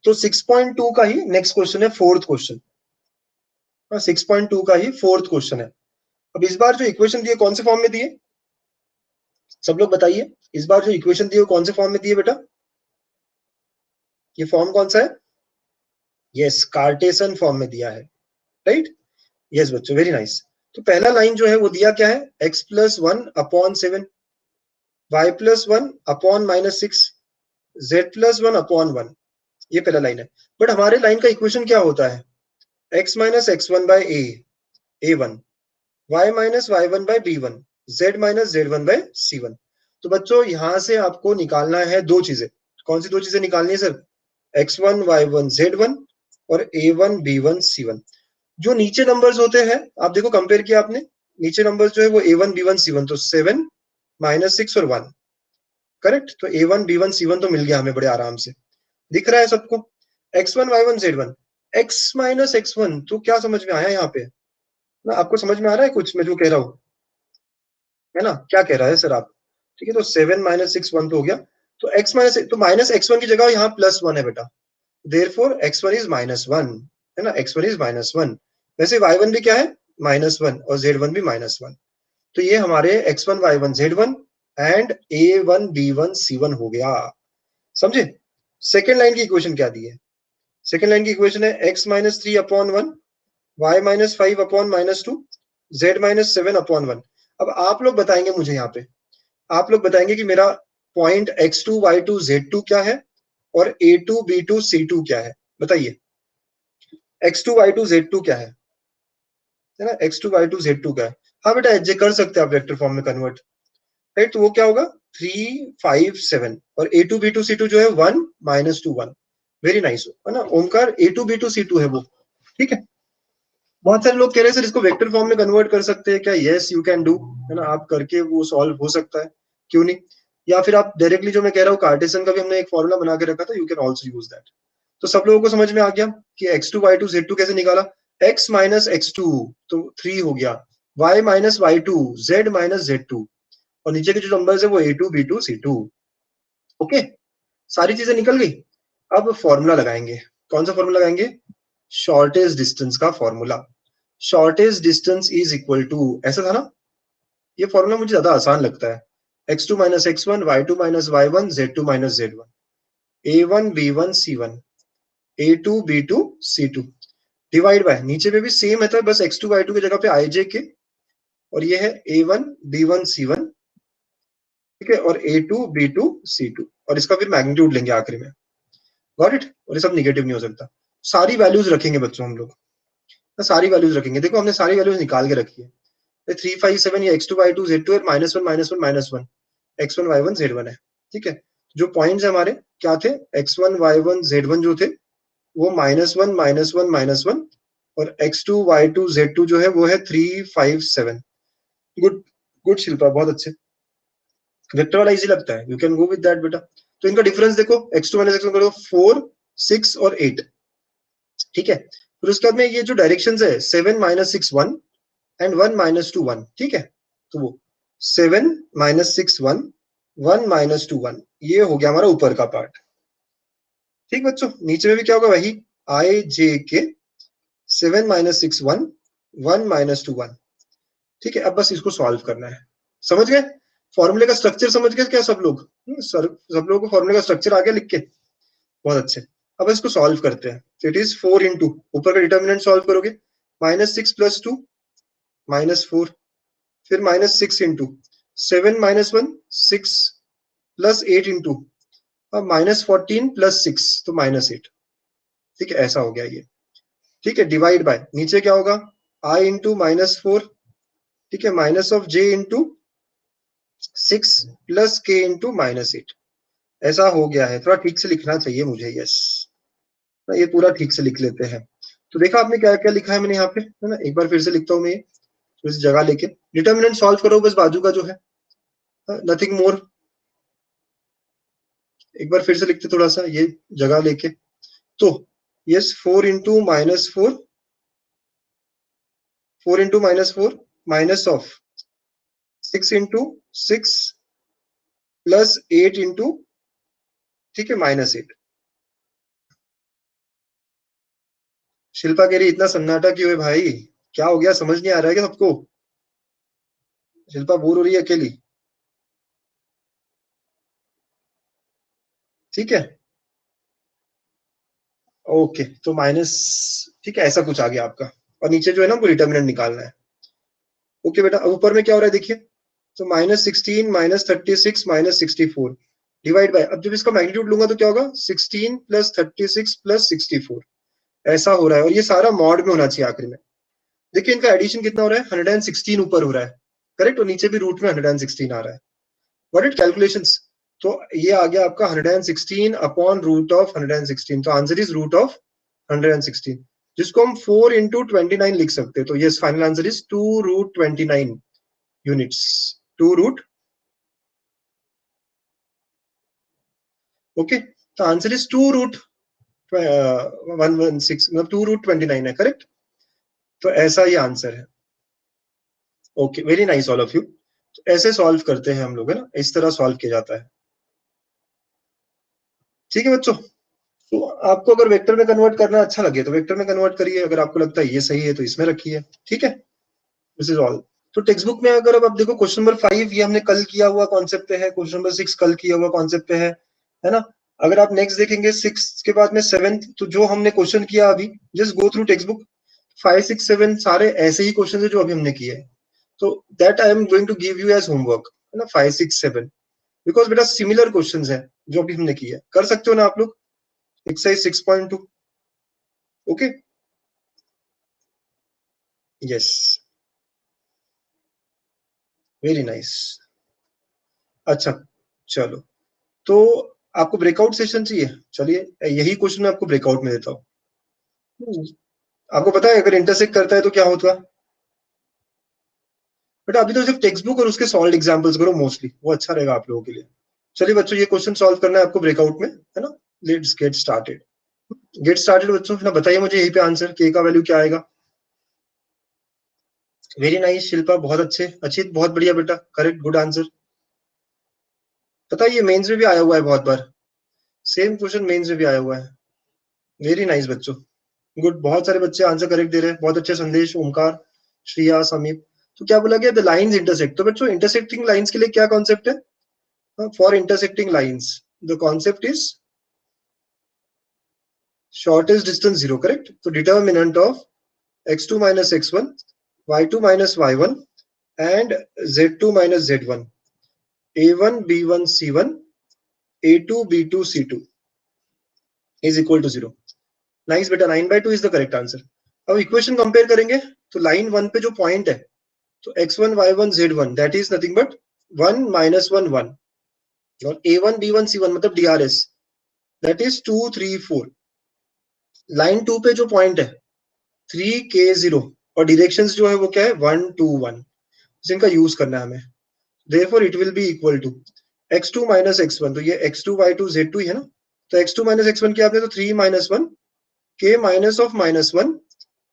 तो 6.2 का ही नेक्स्ट क्वेश्चन है, फोर्थ क्वेश्चन। 6.2 का ही फोर्थ क्वेश्चन है। अब इस बार जो इक्वेशन दिए कौन से फॉर्म में दिए, सब लोग बताइए, इस बार जो इक्वेशन दिए कौन से फॉर्म में दिए बेटा? ये फॉर्म कौन सा है? यस, कार्टेशियन फॉर्म में दिया है, राइट? यस बच्चों, वेरी नाइस। तो पहला लाइन जो है वो दिया क्या है, x plus 1 upon 7, y plus 1 upon minus 6, z plus 1 upon 1, ये पहला लाइन है। बट हमारे लाइन का इक्वेशन क्या होता है, x minus x1 by a1, y minus y1 by b1, z minus z1 by c1। तो बच्चों यहां से आपको निकालना है दो चीजें। कौन सी दो चीजें निकालनी है सर? x1 y1 z1 और a1 b1 c1। जो नीचे नंबर्स होते हैं, आप देखो कंपेयर किया आपने, नीचे नंबर्स जो है वो a1 b1 c1, तो 7 माइनस 6 और 1, करेक्ट। तो a1 b1 c1 तो मिल गया हमें बड़े आराम से, दिख रहा है सबको। x1 y1 z1, x minus x1, तो क्या समझ में आया यहाँ पे ना? आपको समझ में आ रहा है कुछ मैं जो कह रहा हूँ, है ना? क्या कह रहा है सर आप? ठीक है, तो 7 माइनस 6 1 तो हो गया, तो x माइनस, तो माइनस x1 की जगह यहाँ प्लस 1 है बेटा, देयरफॉर x1 इज -1, है ना, x1 इज -1। वैसे y1 भी क्या है, -1, और z1 भी -1। तो ये हमारे x1 y1 z1 and a1 b1 c1 हो गया, समझे? सेकेंड लाइन की इक्वेशन क्या दी है? सेकेंड लाइन की इक्वेशन है x minus 3 upon 1, y minus 5 upon -2, z minus 7 upon 1। अब आप लोग बताएंगे मुझे, यहाँ पे आप लोग बताएंगे कि मेरा पॉइंट x2 y2 z2 क्या है और a2 b2 c2 क्या है, बताइए। x2 y2 z2 क्या है ना, x2 y2 z2 क्या है? हाँ बेटा, एच कर सकते हैं आप वेक्टर फॉर्म में कन्वर्ट, राइट। तो वो क्या होगा, 3 5 7, और a2 b2 c2 जो है 1 -2 1। वेरी नाइस, है ना ओमकार, a2 b2 c2 है वो, ठीक है। बहुत सारे लोग कह रहे हैं सर इसको वेक्टर फॉर्म में कन्वर्ट कर सकते हैं क्या? यस यू कैन डू, है ना, आप करके वो सॉल्व हो सकता है, क्यों नहीं। या फिर आप डायरेक्टली, जो मैं कह रहा हूँ कार्टेशियन का भी हमने एक फॉर्मूला बना के रखा था, you can also use that. तो सब लोगों को समझ में आ गया कि x2 y2 z2 कैसे निकाला, x माइनस x2 तो 3 हो गया, y minus y2 z minus z2, और नीचे के जो नंबर्स है वो a2 b2 c2। ओके, सारी चीजें निकल गई। अब फॉर्मूला लगाएंगे, कौन सा फॉर्मूला लगाएंगे? शॉर्टेस्ट डिस्टेंस का formula. Shortest distance is equal to, ऐसा था ना, ये फॉर्मूला मुझे ज्यादा आसान लगता है, x2 minus x1 y2 minus y1 z2 minus z1, a1 b1 c1, a2 b2 c2 divide by, नीचे में भी सेम है, बस x2 y2 की जगह पे i j k, और ये है a1 b1 c1, ठीक है, और a2 b2 c2, और इसका फिर मैग्नीट्यूड लेंगे आखिरी में, गॉट इट। और ये सब निगेटिव नहीं हो सकता, सारी वैल्यूज रखेंगे बच्चों हम लोग, सारी वैल्यूज रखेंगे। देखो हमने सारी वैल्यूज निकाल के रखी है, 3 5 7 ये x2 y2 z2 है, -1 -1 -1 x1 y1 z1 है, ठीक है। जो पॉइंट्स हमारे क्या थे, x1 y1 z1 जो थे वो -1 -1 -1, और x2 y2 z2 जो है वो है 3 5 7। गुड गुड शिल्पा, बहुत अच्छे। वेक्टर वाला इजी लगता है, you can go with that बेटा। तो इनका डिफरेंस देखो, x2 माइनस x1 करो, 4 6 और 8, ठीक है। फिर उसके बाद में ये जो डायरेक्शंस है 7 -6 1 एंड 1 -2 1, ठीक है। तो वो 7 -6 1 1 -2 1, ये हो गया हमारा ऊपर का पार्ट, ठीक बच्चों। नीचे में भी क्या होगा, वही आई जे के 7 - 6 1 1 - 2 1। ठीक है, अब बस इसको सॉल्व करना है। समझ गए फॉर्मूले का स्ट्रक्चर? समझ गए क्या सब लोग? सर सब लोगों को फॉर्मूले का स्ट्रक्चर आ गया लिख के? बहुत अच्छे। अब इसको सॉल्व करते हैं। इट इज 4 इंटू, ऊपर का डिटर्मिनेंट सॉल्व करोगे, -6 + 2 -4, फिर -6 इंटू 7 - 1 6 + 8 इंटू -14 + 6 तो -8। ठीक है, ऐसा हो गया ये। ठीक है, डिवाइड बाय नीचे क्या होगा, i इंटू -4, ठीक है, minus of j into 6 + k into -8। ऐसा हो गया है। थोड़ा ठीक से लिखना चाहिए मुझे, यस, ये पूरा ठीक से लिख लेते हैं। तो देखा आपने क्या क्या लिखा है मैंने यहाँ पे, है ना? एक बार फिर से लिखता हूँ मैं ये, तो इस जगह लेके डिटर्मिनेंट सॉल्व करो बस, बाजू का जो है, नथिंग मोर। एक बार फिर से लिखते थोड़ा सा ये जगह लेके। तो yes, 4 into -4, 4 into -4 minus of 6 into 6 + 8 into, ठीक है, -8। शिल्पा कह रही इतना सन्नाटा क्यों है भाई, क्या हो गया, समझ नहीं आ रहा है क्या सबको? शिल्पा बोर हो रही है अकेली? ठीक है, ओके, तो माइनस, ठीक है, ऐसा कुछ आ गया आपका, और नीचे जो है ना वो डिटर्मिनेंट निकालना है। ओके बेटा, अब ऊपर में क्या हो रहा है देखिए, तो -16 -36 -64 डिवाइड बाय, अब जब इसका मैग्नीट्यूड लूंगा तो क्या होगा, 16 + 36 + 64, ऐसा हो रहा है। और ये सारा मॉड में होना चाहिए आखिर में। देखिए इनका एडिशन कितना हो रहा है, 116 ऊपर हो रहा है, करेक्ट, और नीचे भी रूट में 116 आ रहा है। व्हाट इट कैलकुलेशंस, तो ये आ गया आपका 116 अपॉन रूट ऑफ 116, तो आंसर इज रूट ऑफ 116, जिसको हम 4 इंटू 29 लिख सकते हैं। तो yes, final answer is 2√29 units, 2 okay, तो आंसर इज 2√116, मतलब 2√29 है, करेक्ट। तो ऐसा ही आंसर है। Okay, very nice all of you. ऐसे सॉल्व करते हैं हम लोग, है ना, इस तरह सॉल्व किया जाता है। ठीक है बच्चों, तो आपको अगर वेक्टर में कन्वर्ट करना अच्छा लगे तो वेक्टर में कन्वर्ट करिए, अगर आपको लगता है ये सही है तो इसमें रखिए। ठीक है, दिस इज ऑल। तो टेक्स्ट बुक में अगर अब आप देखो, क्वेश्चन नंबर 5 ये हमने कल किया हुआ कॉन्सेप्ट पे है, क्वेश्चन नंबर 6 कल किया हुआ कॉन्सेप्ट पे है ना? अगर आप नेक्स्ट देखेंगे 6 के बाद में 7, तो जो हमने क्वेश्चन किया अभी, just go through text book, 5 6 7 सारे ऐसे ही क्वेश्चन है जो अभी हमने किए हैं। तो that I am going to give you as homework, है ना, 5 6 7, बिकॉज बेटा सिमिलर क्वेश्चन है जो अभी हमने किए। कर सकते हो ना आप लोग? Exercise 6.2, okay, yes, very nice. अच्छा, चलो, तो आपको ब्रेकआउट सेशन चाहिए, चलिए यही क्वेश्चन मैं आपको ब्रेकआउट में देता हूँ। आपको पता है अगर इंटरसेक्ट करता है तो क्या होता है बेटा? अभी तो सिर्फ टेक्स्ट बुक और उसके सॉल्व एग्जांपल्स करो मोस्टली, वो अच्छा रहेगा आप लोगों के लिए। चलिए बच्चों, ये क्वेश्चन सॉल्व करना है आपको ब्रेकआउट में, है ना? Let's get started. Get started बच्चों, ना बताइए मुझे यहीं पे आंसर, के का वैल्यू क्या आएगा। वेरी नाइस शिल्पा, बहुत अच्छे, अचित बहुत बढ़िया बेटा, करेक्ट, गुड आंसर। पता है ये मेंस में भी आया हुआ है बहुत बार, सेम क्वेश्चन मेंस में भी आया हुआ है। वेरी नाइस बच्चों, गुड, बहुत सारे बच्चे आंसर करेक्ट दे रहे हैं, बहुत अच्छे संदेश, ओमकार, श्रिया, समीप। तो क्या बोला गया, द लाइंस इंटरसेक्ट। तो बच्चों इंटरसेक्टिंग लाइंस के लिए क्या कॉन्सेप्ट है? For intersecting lines the concept is shortest distance zero, correct. तो determinant of x2 - x1, y2 - y1 and z2 - z1, a1 b1 c1, a2 b2 c2 is equal to 0। Nice बेटा, 9/2 इज द करेक्ट आंसर। अब इक्वेशन कंपेयर करेंगे, तो लाइन 1 पे जो पॉइंट है, तो x1 y1 z1 that is nothing but 1 - 1 1, और a1 b1 c1 मतलब DRS दैट इज 2 3 4। लाइन 2 पे जो पॉइंट है 3k0, और डायरेक्शंस जो है वो क्या है, 1 2 1, जिनका यूज करना है हमें। therefore it will be equal to x2 - x1, तो ये x2 y2 z2 ही है ना, तो x2 - x1 किया आपने, तो 3 - 1 k minus of -1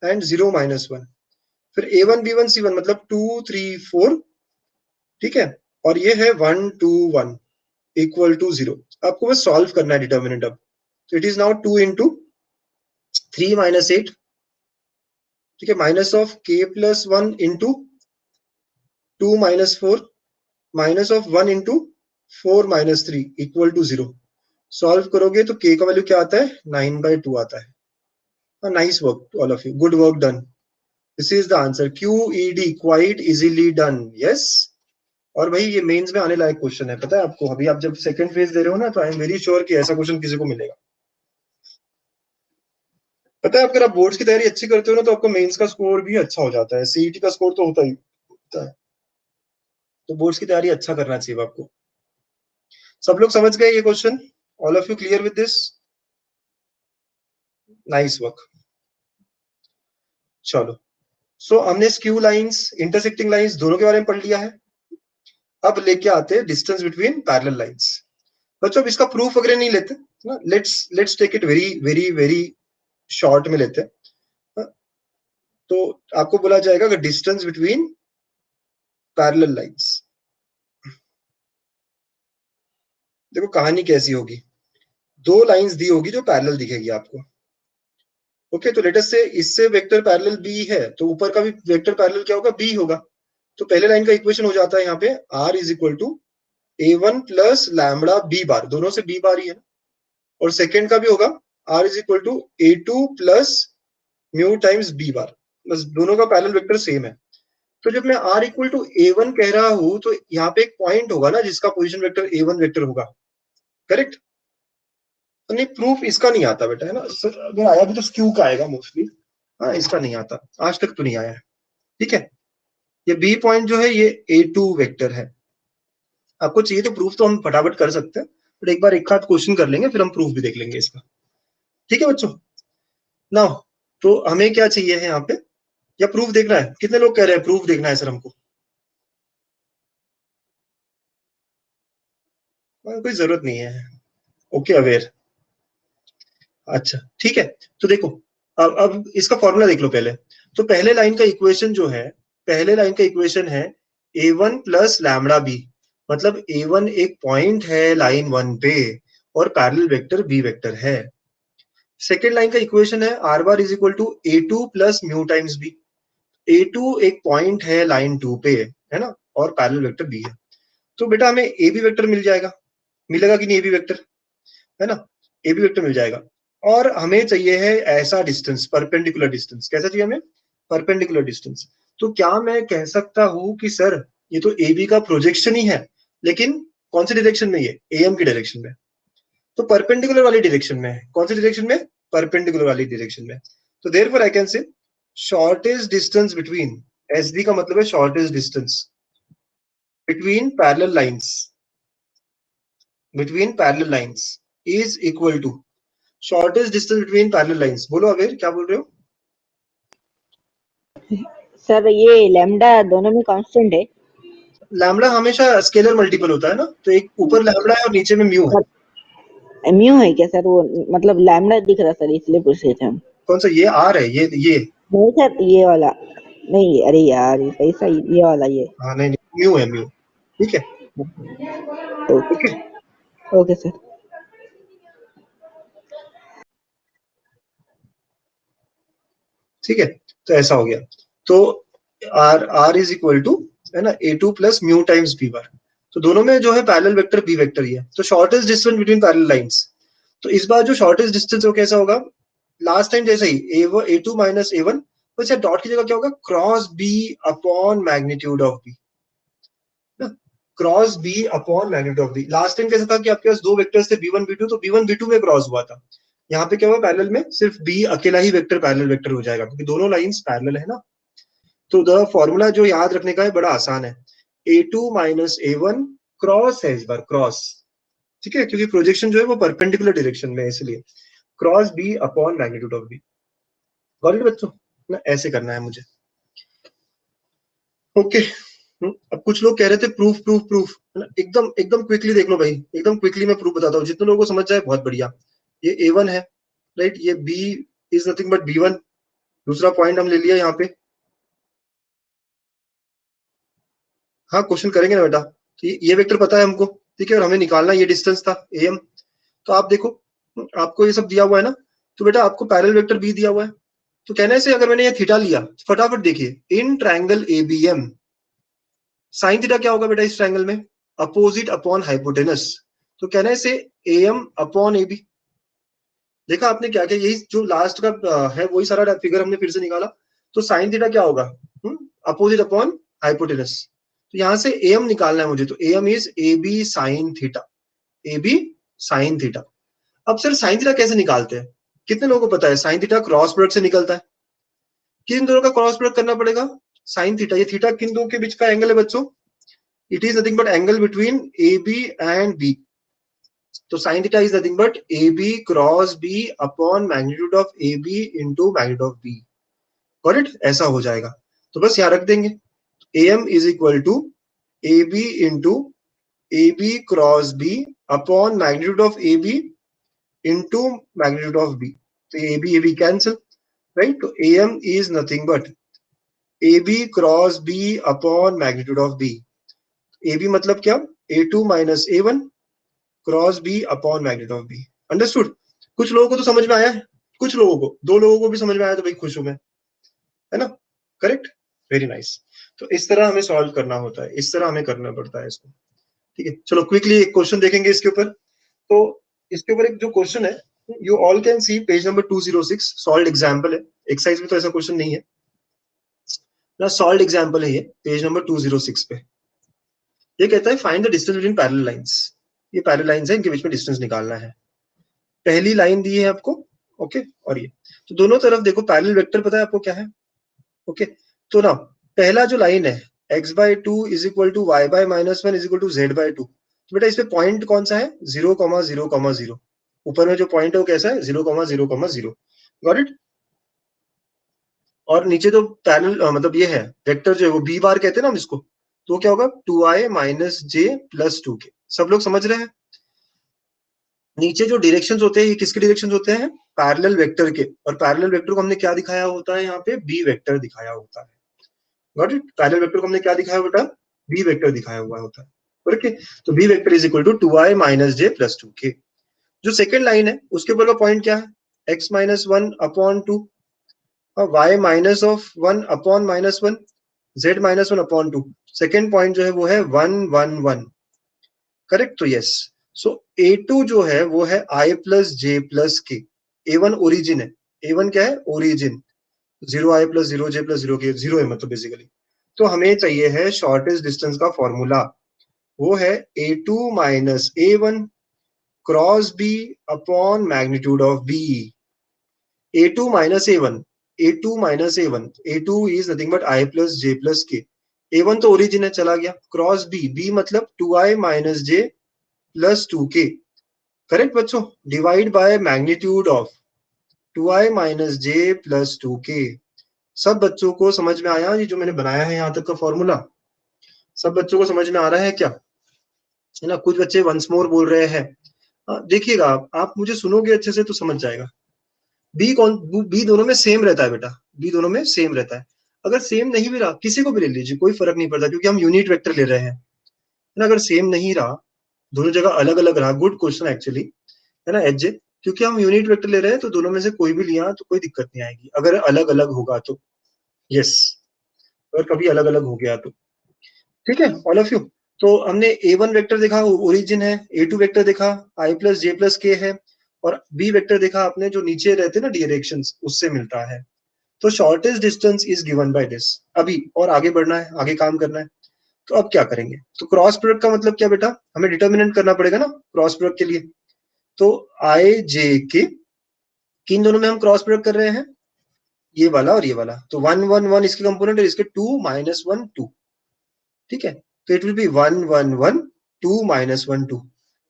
and 0 - 1, फिर a1 b1 c1 मतलब 2 3 4, ठीक है, और ये है 1 2 1 इक्वल टू 0। आपको बस सॉल्व करना है डिटर्मिनेंट अब। तो it is now 2 into 3 minus 8, ठीक है, minus of k plus 1 into 2 minus 4 minus of 1 into 4 minus 3 equal to 0। Solve करोगे तो k का वैल्यू क्या आता है, 9/2 आता है। Nice work all of you, good work done. This is the answer, QED, quite easily done, yes. और भाई ये मेंस में आने लायक क्वेश्चन है, पता है आपको। अभी आप जब सेकंड फेज दे रहे हो ना, तो आई एम वेरी श्योर कि ऐसा क्वेश्चन किसी को मिलेगा। पता है, अगर आप बोर्ड्स की तैयारी अच्छी करते हो ना, तो आपका मेंस का स्कोर भी अच्छा हो जाता है। सीईटी का स्कोर तो होता है, तो बोर्ड्स की तैयारी अच्छा करना चाहिए आपको। सब लोग समझ गए ये question? All of you clear with this? Nice work. चलो, सो हमने स्क्यू लाइंस, इंटरसेक्टिंग लाइंस दोनों के बारे में पढ़ लिया है। अब लेके आते हैं डिस्टेंस बिटवीन पैरेलल लाइंस। बच्चों अब इसका प्रूफ वगैरह नहीं लेते ना, let's take it very very very short में लेते हैं। तो आपको बोला जाएगा कि डिस्टेंस बिटवीन पैरेलल लाइंस, देखो कहानी कैसी होगी। दो लाइंस दी होगी जो पैरेलल दिखेगी आपको। ओके, तो लेट अस से इससे वेक्टर पैरेलल बी है, तो ऊपर का भी वेक्टर पैरेलल क्या होगा, बी होगा। तो पहले लाइन का इक्वेशन हो जाता है यहाँ पे r is equal to a1 plus lambda b bar, दोनों से b बार ही है ना। और सेकेंड का भी होगा r is equal to a2 plus mu times b bar, बस दोनों का पैरेलल वेक्टर सेम है। तो जब मैं r इक्वल टू a1 कह रहा हूं, तो यहाँ पे एक पॉइंट होगा ना जिसका पोजीशन वेक्टर a1 वेक्टर होगा, करेक्ट? तो नहीं, प्रूफ इसका नहीं आता बेटा, है ना सर, अगर आया भी तो स्क्यू का आएगा मोस्टली। हाँ, इसका नहीं आता, आज तक तो नहीं आया है, ठीक है। ये बी पॉइंट जो है ये a2 वेक्टर है। आपको चाहिए तो प्रूफ तो हम फटाफट कर सकते हैं, बट एक बार एक आध क्वेश्चन कर लेंगे, फिर हम प्रूफ भी देख लेंगे इसका, ठीक है बच्चों। ना तो हमें क्या चाहिए है यहाँ पे, या प्रूफ देखना है? कितने लोग कह रहे हैं प्रूफ देखना है सर हमको? कोई जरूरत नहीं है, ओके अवेयर। अच्छा ठीक है, तो देखो अब इसका फॉर्मूला देख लो पहले। तो पहले लाइन का इक्वेशन जो है, पहले लाइन का इक्वेशन है a1 प्लस लैम्बडा बी, मतलब a1 एक पॉइंट है लाइन 1 पे और पैरेलल वेक्टर b वेक्टर है। सेकेंड लाइन का इक्वेशन है r bar is equal to a2 plus mu times b, a2 एक पॉइंट है लाइन 2 पे, है ना, और पैरेलल वेक्टर b है। तो बेटा हमें ए बी वेक्टर मिल जाएगा, मिलेगा कि नहीं ए बी वेक्टर, है ना, ए बी वेक्टर मिल जाएगा। और हमें चाहिए है ऐसा डिस्टेंस, परपेंडिकुलर डिस्टेंस। कैसा चाहिए हमें? Perpendicular distance. तो क्या मैं कह सकता हूं कि सर ये तो ए बी का प्रोजेक्शन ही है, लेकिन कौन सी डायरेक्शन में, ये एम की डायरेक्शन में, तो परपेंडिकुलर वाली डायरेक्शन में है। कौन सी डायरेक्शन में? परपेंडिकुलर वाली डायरेक्शन में। तो देयरफॉर आई कैन से shortest distance between, S D का मतलब है shortest distance between parallel lines, between parallel lines is equal to shortest distance between parallel lines। बोलो अवेर, क्या बोल रहे हो? सर ये लैम्डा दोनों में कांस्टेंट है। लैम्बडा हमेशा स्केलर मल्टीपल होता है ना, तो एक ऊपर लैम्बडा है और नीचे में म्यू है। म्यू है क्या सर? वो मतलब लैम्डा दिख रहा सर, इसलिए पूछ रहे थे हम। कौन सा? ये आर है, ये नहीं सर, ये वाला नहीं। अरे यार ये कैसा, ये वाला ये। हाँ नहीं म्यू है, म्यू, ठीक है, ओके ओके सर। ठीक है। तो ऐसा हो गया, तो r r is equal to, है ना, a2 plus mu times b bar. तो दोनों में जो है पैरेलल वेक्टर b वेक्टर ही है। तो shortest distance between parallel lines, तो इस बार जो शॉर्टेस्ट डिस्टेंस वो कैसा होगा? लास्ट टाइम जैसा ही a2 माइनस a1, बस यार डॉट की जगह क्या होगा, cross b upon magnitude of b, cross b upon magnitude of b। Last time कैसा था कि आपके पास दो वेक्टर्स थे b1 b2, तो b1 b2 में क्रॉस हुआ था। यहाँ पे क्या हुआ, पैरेलल में सिर्फ b अकेला ही वेक्टर पैरेलल वेक्टर हो जाएगा, क्योंकि दोनों लाइंस पैरेलल है ना। तो द फॉर्मूला जो याद रखने का है बड़ा आसान है, a2 माइनस a1 क्रॉस है, इस बार क्रॉस, ठीक है, क्योंकि प्रोजेक्शन जो है वो परपेंडिकुलर डायरेक्शन में है, इसलिए cross b upon magnitude of b। Got it बच्चों? ना ऐसे करना है मुझे, ओके। अब कुछ लोग कह रहे थे प्रूफ प्रूफ प्रूफ, है ना, एकदम एकदम क्विकली देख लो भाई, एकदम क्विकली मैं प्रूफ बताता हूँ, जितने लोगों को समझ जाए बहुत बढ़िया। ये a1 है, राइट, ये b is nothing but b1, दूसरा पॉइंट हम ले लिया यहाँ पे। हाँ क्वेश्चन करेंगे ना बेटा, तो ये वेक्टर पता है हमको, ठीक है, और हमें निकालना ये डिस्टेंस था am। तो आप देखो, आपको ये सब दिया हुआ है ना, तो बेटा आपको पैरेलल वेक्टर बी दिया हुआ है, तो कहने से अगर मैंने ये थीटा लिया, फटाफट देखिए in triangle ABM sine theta क्या होगा बेटा इस ट्रायंगल में, अपोजिट अपॉन हाइपोटेनस, तो कहने से एएम अपॉन एबी। देखा आपने क्या किया, यही जो लास्ट का है वही सारा फिगर हमने फिर से निकाला। तो साइन थीटा क्या होगा, अपोजिट अपॉन हाइपोटेनस, तो यहां से एएम निकालना है मुझे, तो AM is A B sine theta, A B sine theta. अब सर साइन थीटा कैसे निकालते हैं, कितने लोगों को पता है साइन थीटा क्रॉस प्रोडक्ट से निकलता है, किन दोनों का क्रॉस प्रोडक्ट करना पड़ेगा, साइन थीटा, ये थीटा किन दो के बीच का एंगल है बच्चों, it is nothing but angle between a b and b, तो sine theta is nothing but A B cross B upon magnitude of A b into magnitude of b, correct, ऐसा हो जाएगा। तो बस यहाँ रख देंगे m is equal to a b into a B cross B upon magnitude of A b into magnitude of b, तो ए बी कैंसिल, राइट, तो m is nothing but A B cross B upon magnitude of B, A B मतलब क्या, a2 minus a1 cross B upon magnitude of B, understood. कुछ लोगों को तो समझ में आया है, कुछ लोगों को, 2 लोगों को भी समझ में आया तो भाई खुश हूं मैं, है ना, करेक्ट, वेरी नाइस। तो इस तरह हमें सॉल्व करना होता है, इस तरह हमें करना पड़ता है इसको, ठीक है। चलो क्विकली एक क्वेश्चन देखेंगे इसके ऊपर। तो इसके ऊपर एक जो क्वेश्चन है, you all can see page number 206, solved example है, एक्सरसाइज में तो ऐसा क्वेश्चन नहीं है ना, सॉल्व्ड एग्जांपल है ये, पेज नंबर 206 पे। ये कहता है find the distance between parallel lines, ये पैरेलल लाइंस है, इनके बीच में डिस्टेंस निकालना है। पहली लाइन दी है आपको, ओके, और ये, तो दोनों तरफ देखो पैरेलल वेक्टर पता है आपको क्या है, ओके। तो ना पहला जो लाइन है x/2 is equal to y/-1 is equal to z/2, तो बेटा इसमें पॉइंट कौन सा है, 0,0,0, ऊपर में जो पॉइंट है वो कैसा है, 0,0,0, गॉट इट। और नीचे तो पैरेलल मतलब ये है वेक्टर जो है वो b बार कहते हैं ना हम इसको, तो क्या होगा 2i minus j plus 2k, सब लोग समझ रहे हैं। नीचे जो डायरेक्शंस होते हैं ये किसके डायरेक्शंस होते हैं, पैरेलल वेक्टर के, और पैरेलल वेक्टर को हमने क्या दिखाया होता है यहाँ पे, बी वेक्टर दिखाया होता है, गॉट इट। पैरेलल वेक्टर को हमने क्या दिखाया बेटा, बी वेक्टर दिखाया हुआ होता है, ओके। तो B vector is equal to 2i minus j plus 2k। जो सेकंड लाइन है उसके ऊपर का पॉइंट क्या है, x minus 1 upon 2, y minus of 1 upon minus 1, z minus 1 upon 2, second point जो है वो है 1 1 1, करेक्ट। तो यस, सो a2 जो है वो है i plus j plus k, a1 origin है, a1 क्या है, origin, 0i plus 0j plus 0k, 0 है मतलब बेसिकली। तो हमें चाहिए है शॉर्टेस्ट डिस्टेंस का फॉर्मूला, वो है a2 minus a1 cross b upon magnitude of b, a2 minus a1, a2 minus a1, a2 is nothing but i plus j plus k, a1 तो ओरिजिन है चला गया, क्रॉस b, b मतलब 2i minus j plus 2k, correct बच्चों, divide by magnitude of 2i minus j plus 2k। सब बच्चों को समझ में आया ये जो मैंने बनाया है यहाँ तक का फॉर्मूला, सब बच्चों को समझ में आ रहा है क्या, है ना। कुछ बच्चे वंस मोर बोल रहे हैं, देखिएगा आप मुझे सुनोगे अच्छे से तो समझ जाएगा। बी दोनों में सेम रहता है बेटा, बी दोनों में सेम रहता है। अगर सेम नहीं भी रहा किसी को भी ले लीजिए, कोई फर्क नहीं पड़ता, क्योंकि हम यूनिट वेक्टर ले रहे हैं, है ना। अगर सेम नहीं रहा, दोनों जगह अलग अलग रहा, गुड क्वेश्चन एक्चुअली, है ना एच जे, क्योंकि हम यूनिट वेक्टर ले रहे हैं तो दोनों में से कोई भी लिया तो कोई दिक्कत नहीं आएगी, अगर अलग अलग होगा तो, यस, अगर कभी अलग अलग हो गया तो, ठीक है ऑल ऑफ यू। तो हमने a1 वेक्टर देखा ओरिजिन है, a2 वेक्टर देखा i plus j plus k है, और b वेक्टर देखा आपने जो नीचे रहते ना डायरेक्शंस उससे मिलता है। तो shortest distance is given by this. अभी और आगे बढ़ना है, आगे काम करना है, तो अब क्या करेंगे, तो क्रॉस प्रोडक्ट का मतलब क्या बेटा, हमें डिटर्मिनेंट करना पड़ेगा ना क्रॉस प्रोडक्ट के लिए। तो i j k, किन दोनों में हम क्रॉस प्रोडक्ट कर रहे हैं, ये वाला और ये वाला, तो 1 1 1 इसके कंपोनेंट और इसके 2 माइनस 1 2, ठीक है। तो it will B 1 1 1 2 minus 1 2,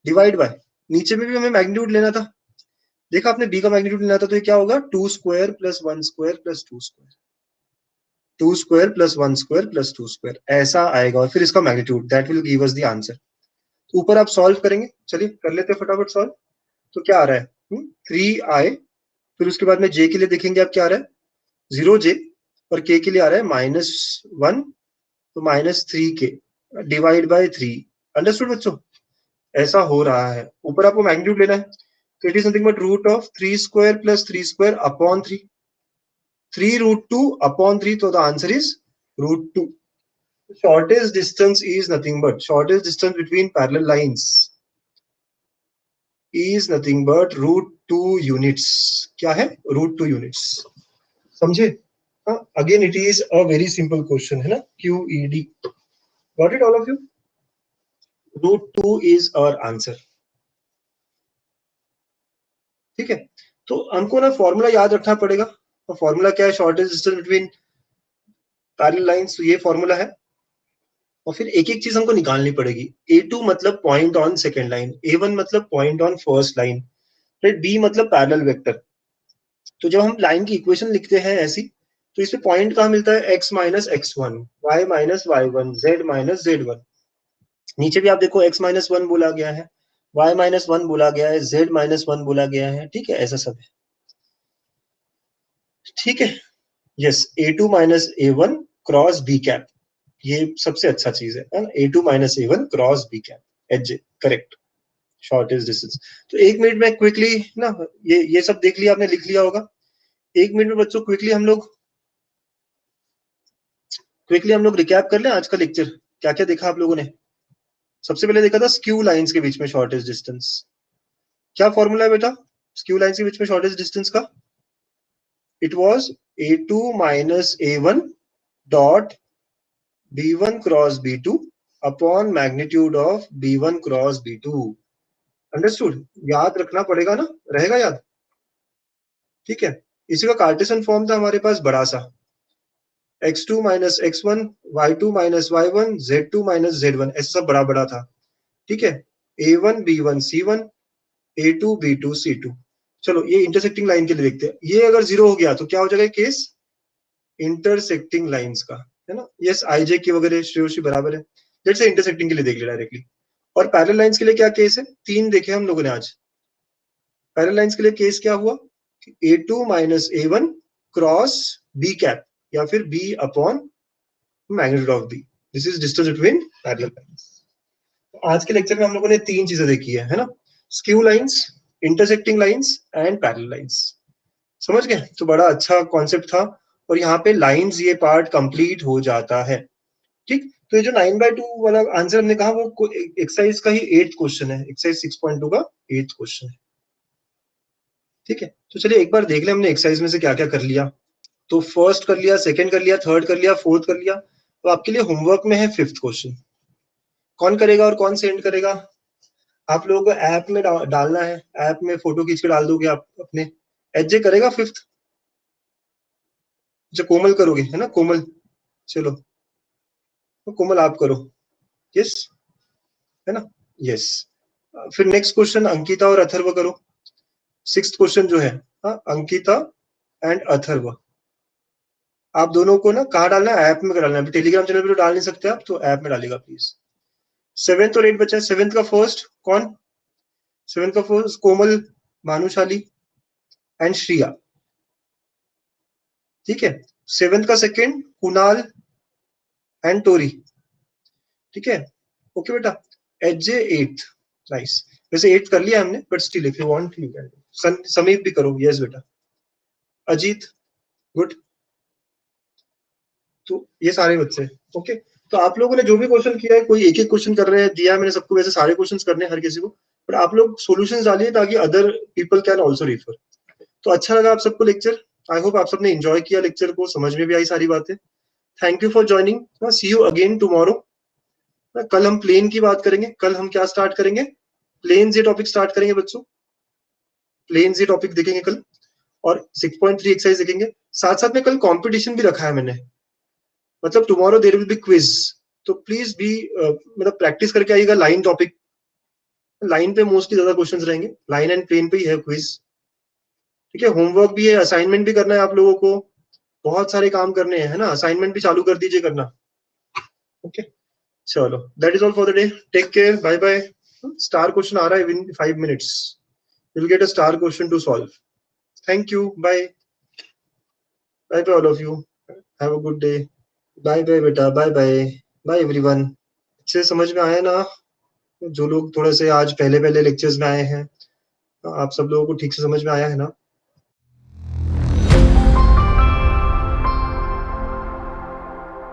divide by, नीचे में भी हमें मैग्नीट्यूड लेना था, देखा आपने b का मैग्नीट्यूड लेना था, तो ये क्या होगा 2 square plus 1 square plus 2 square, 2 square plus 1 square plus 2 square, ऐसा आएगा, और फिर इसका magnitude, that will give us the answer. तो ऊपर आप सॉल्व करेंगे, चलिए कर लेते हैं फटाफट सॉल्व। तो क्या आ रहा है 3i, फिर उसके बाद में j के लिए देखेंगे आप क्या आ रहा है 0j, और k के लिए आ रहा है -1, तो -3k डिवाइड बाय 3, अंडरस्टूड बच्चों, ऐसा हो रहा है। ऊपर आपको मैग्नीट्यूड लेना है, So it is nothing but root of 3 square plus 3 square upon 3. 3 root 2 upon 3. So the answer is root 2. The shortest distance is nothing but shortest distance between parallel lines is nothing but root 2 units. क्या है? root 2 units. समझे? Again it is a very simple question है ना? QED. Got it all of you? root 2 is our answer. ठीक है, तो हमको ना फॉर्मूला याद रखना पड़ेगा. तो फॉर्मूला क्या है? Shortest distance between parallel lines. ये फॉर्मूला है. और फिर एक एक चीज हमको निकालनी पड़ेगी. A2 मतलब point on second line, A1 मतलब point on first line, right. B मतलब पैरेलल वेक्टर. तो जब हम लाइन की इक्वेशन लिखते हैं ऐसी, तो इसमें पॉइंट कहाँ मिलता है? x minus x1, y minus y1, z minus z1. नीचे भी आप देखो x माइनस 1 बोला गया है, y माइनस 1 बोला गया है, z माइनस 1 बोला गया है. ठीक है, ऐसा सब है. ठीक है, yes. A2 minus A1 cross B cap, ये सबसे अच्छा चीज है. A2 minus A1 cross B cap, H, correct. Shortest distance. तो एक मिनट में क्विकली ना ये सब देख लिया आपने, लिख लिया होगा. एक मिनट में बच्चों क्विकली हम लोग रिकैप कर लें आज का लेक्चर. क्या क्या देखा आप लोगों ने? सबसे पहले देखा था स्क्यू लाइंस के बीच में शॉर्टेस्ट डिस्टेंस. क्या फॉर्मूला है बेटा स्क्यू लाइंस के बीच में शॉर्टेस्ट डिस्टेंस का? It was A2 minus A1 dot B1 cross B2 upon magnitude of B1 cross B2. Understood? याद रखना पड़ेगा ना, रहेगा याद? ठीक है, इसी का कार्टेशियन फॉर्म था हमारे पास बड़ा सा. x2 minus x1, y2 minus y1, z2 minus z1, ऐसा सब बड़ा बड़ा था. ठीक है, A1 B1 C1, A2 B2 C2. चलो ये इंटरसेक्टिंग लाइन के लिए देखते हैं. ये अगर जीरो हो गया तो क्या हो जाएगा केस? इंटरसेक्टिंग लाइंस का, है ना. यस, IJ की वगैरह श्रेयोशी बराबर है. लेट्स से इंटरसेक्टिंग के लिए देख ले डायरेक्टली. और पैरेलल लाइंस के लिए क्या केस है? 3 देखे हम लोगों ने आज. पैरेलल लाइंस के लिए केस क्या हुआ? A2 minus A1 cross B cap, या फिर B upon magnitude of B. This is distance between parallel lines. आज के लेक्चर में हम लोगों ने 3 चीजें देखी है ना. Skew lines, intersecting lines and parallel lines. समझ गए? तो बड़ा अच्छा कॉन्सेप्ट था. और यहाँ पे लाइंस ये पार्ट कंप्लीट हो जाता है. ठीक, तो ये जो 9/2 वाला आंसर हमने कहा वो एक्सरसाइज का ही 8th क्वेश्चन है. एक्सरसाइज 6.2 का 8th क्वेश्चन है. ठीक है, तो चलिए एक बार देख ले हमने एक्सरसाइज में से क्या क्या कर लिया. तो फर्स्ट कर लिया, सेकंड कर लिया, थर्ड कर लिया, फोर्थ कर लिया. तो आपके लिए होमवर्क में है 5th क्वेश्चन. कौन करेगा और कौन सेंड करेगा? आप लोगों को ऐप में डालना है. ऐप में फोटो खींच के डाल दोगे आप अपने. एचजे करेगा 5th? अच्छा, कोमल करोगे है ना. कोमल, चलो तो कोमल आप करो. यस, है ना. यस, फिर नेक्स्ट क्वेश्चन अंकिता और अथर्व करो. 6th क्वेश्चन जो है, अंकिता एंड अथर्व. आप दोनों को ना कहाँ डालना है? ऐप में डालना है. टेलीग्राम चैनल पे तो डाल नहीं सकते आप, तो ऐप में डालेगा प्लीज. 7th और 8th बचा है. 7th का फर्स्ट कौन? 7th का first Komal, Bhanushali and Shriya. ठीक है. 7th का सेकंड कुणाल एंड टोरी. ठीक है, ओके बेटा. HJ 8th. नाइस. वैसे 8th कर लिया हमने, but still if you want you can. समीप भी करो. यस बेटा. अजीत, गुड. तो ये सारे बच्चे ओके. तो आप लोगों ने जो भी क्वेश्चन किया है, कोई एक एक क्वेश्चन कर रहे हैं, दिया मैंने सबको. वैसे सारे क्वेश्चंस करने हैं हर किसी को, बट आप लोग सॉल्यूशंस डालिए ताकि other people can also refer. तो अच्छा लगा आप सबको लेक्चर. आई होप आप सबने एंजॉय किया लेक्चर को, समझ में भी आई सारी बातें. Thank you for joining. See you again tomorrow. कल हम प्लेन की बात करेंगे. कल हम क्या स्टार्ट करेंगे? प्लेन ये टॉपिक स्टार्ट करेंगे बच्चों. प्लेन ये टॉपिक देखेंगे कल, और 6.3 एक्सरसाइज देखेंगे. साथ साथ में कल कॉम्पिटिशन भी रखा है मैंने. मतलब tomorrow there will be quiz. तो प्लीज भी मतलब प्रैक्टिस करके आइएगा. लाइन टॉपिक, लाइन पे मोस्टली ज्यादा क्वेश्चंस रहेंगे. लाइन एंड प्लेन पे ही है क्विज. ठीक है, होमवर्क भी है, असाइनमेंट भी करना है आप लोगों को. बहुत सारे काम करने हैं, है ना. असाइनमेंट भी चालू कर दीजिए करना. ओके, चलो, that is all for the day. Take care, bye bye. Star question आ रहा है with 5 minutes. You'll get a star question to solve. Thank you. Bye. Bye bye all of you. Have a good day. Bye bye बेटा. Bye bye. Bye everyone. अच्छे समझ में आया ना? जो लोग थोड़े से आज पहले लेक्चर्स में आए हैं, आप सब लोगों को ठीक से समझ में आया है ना?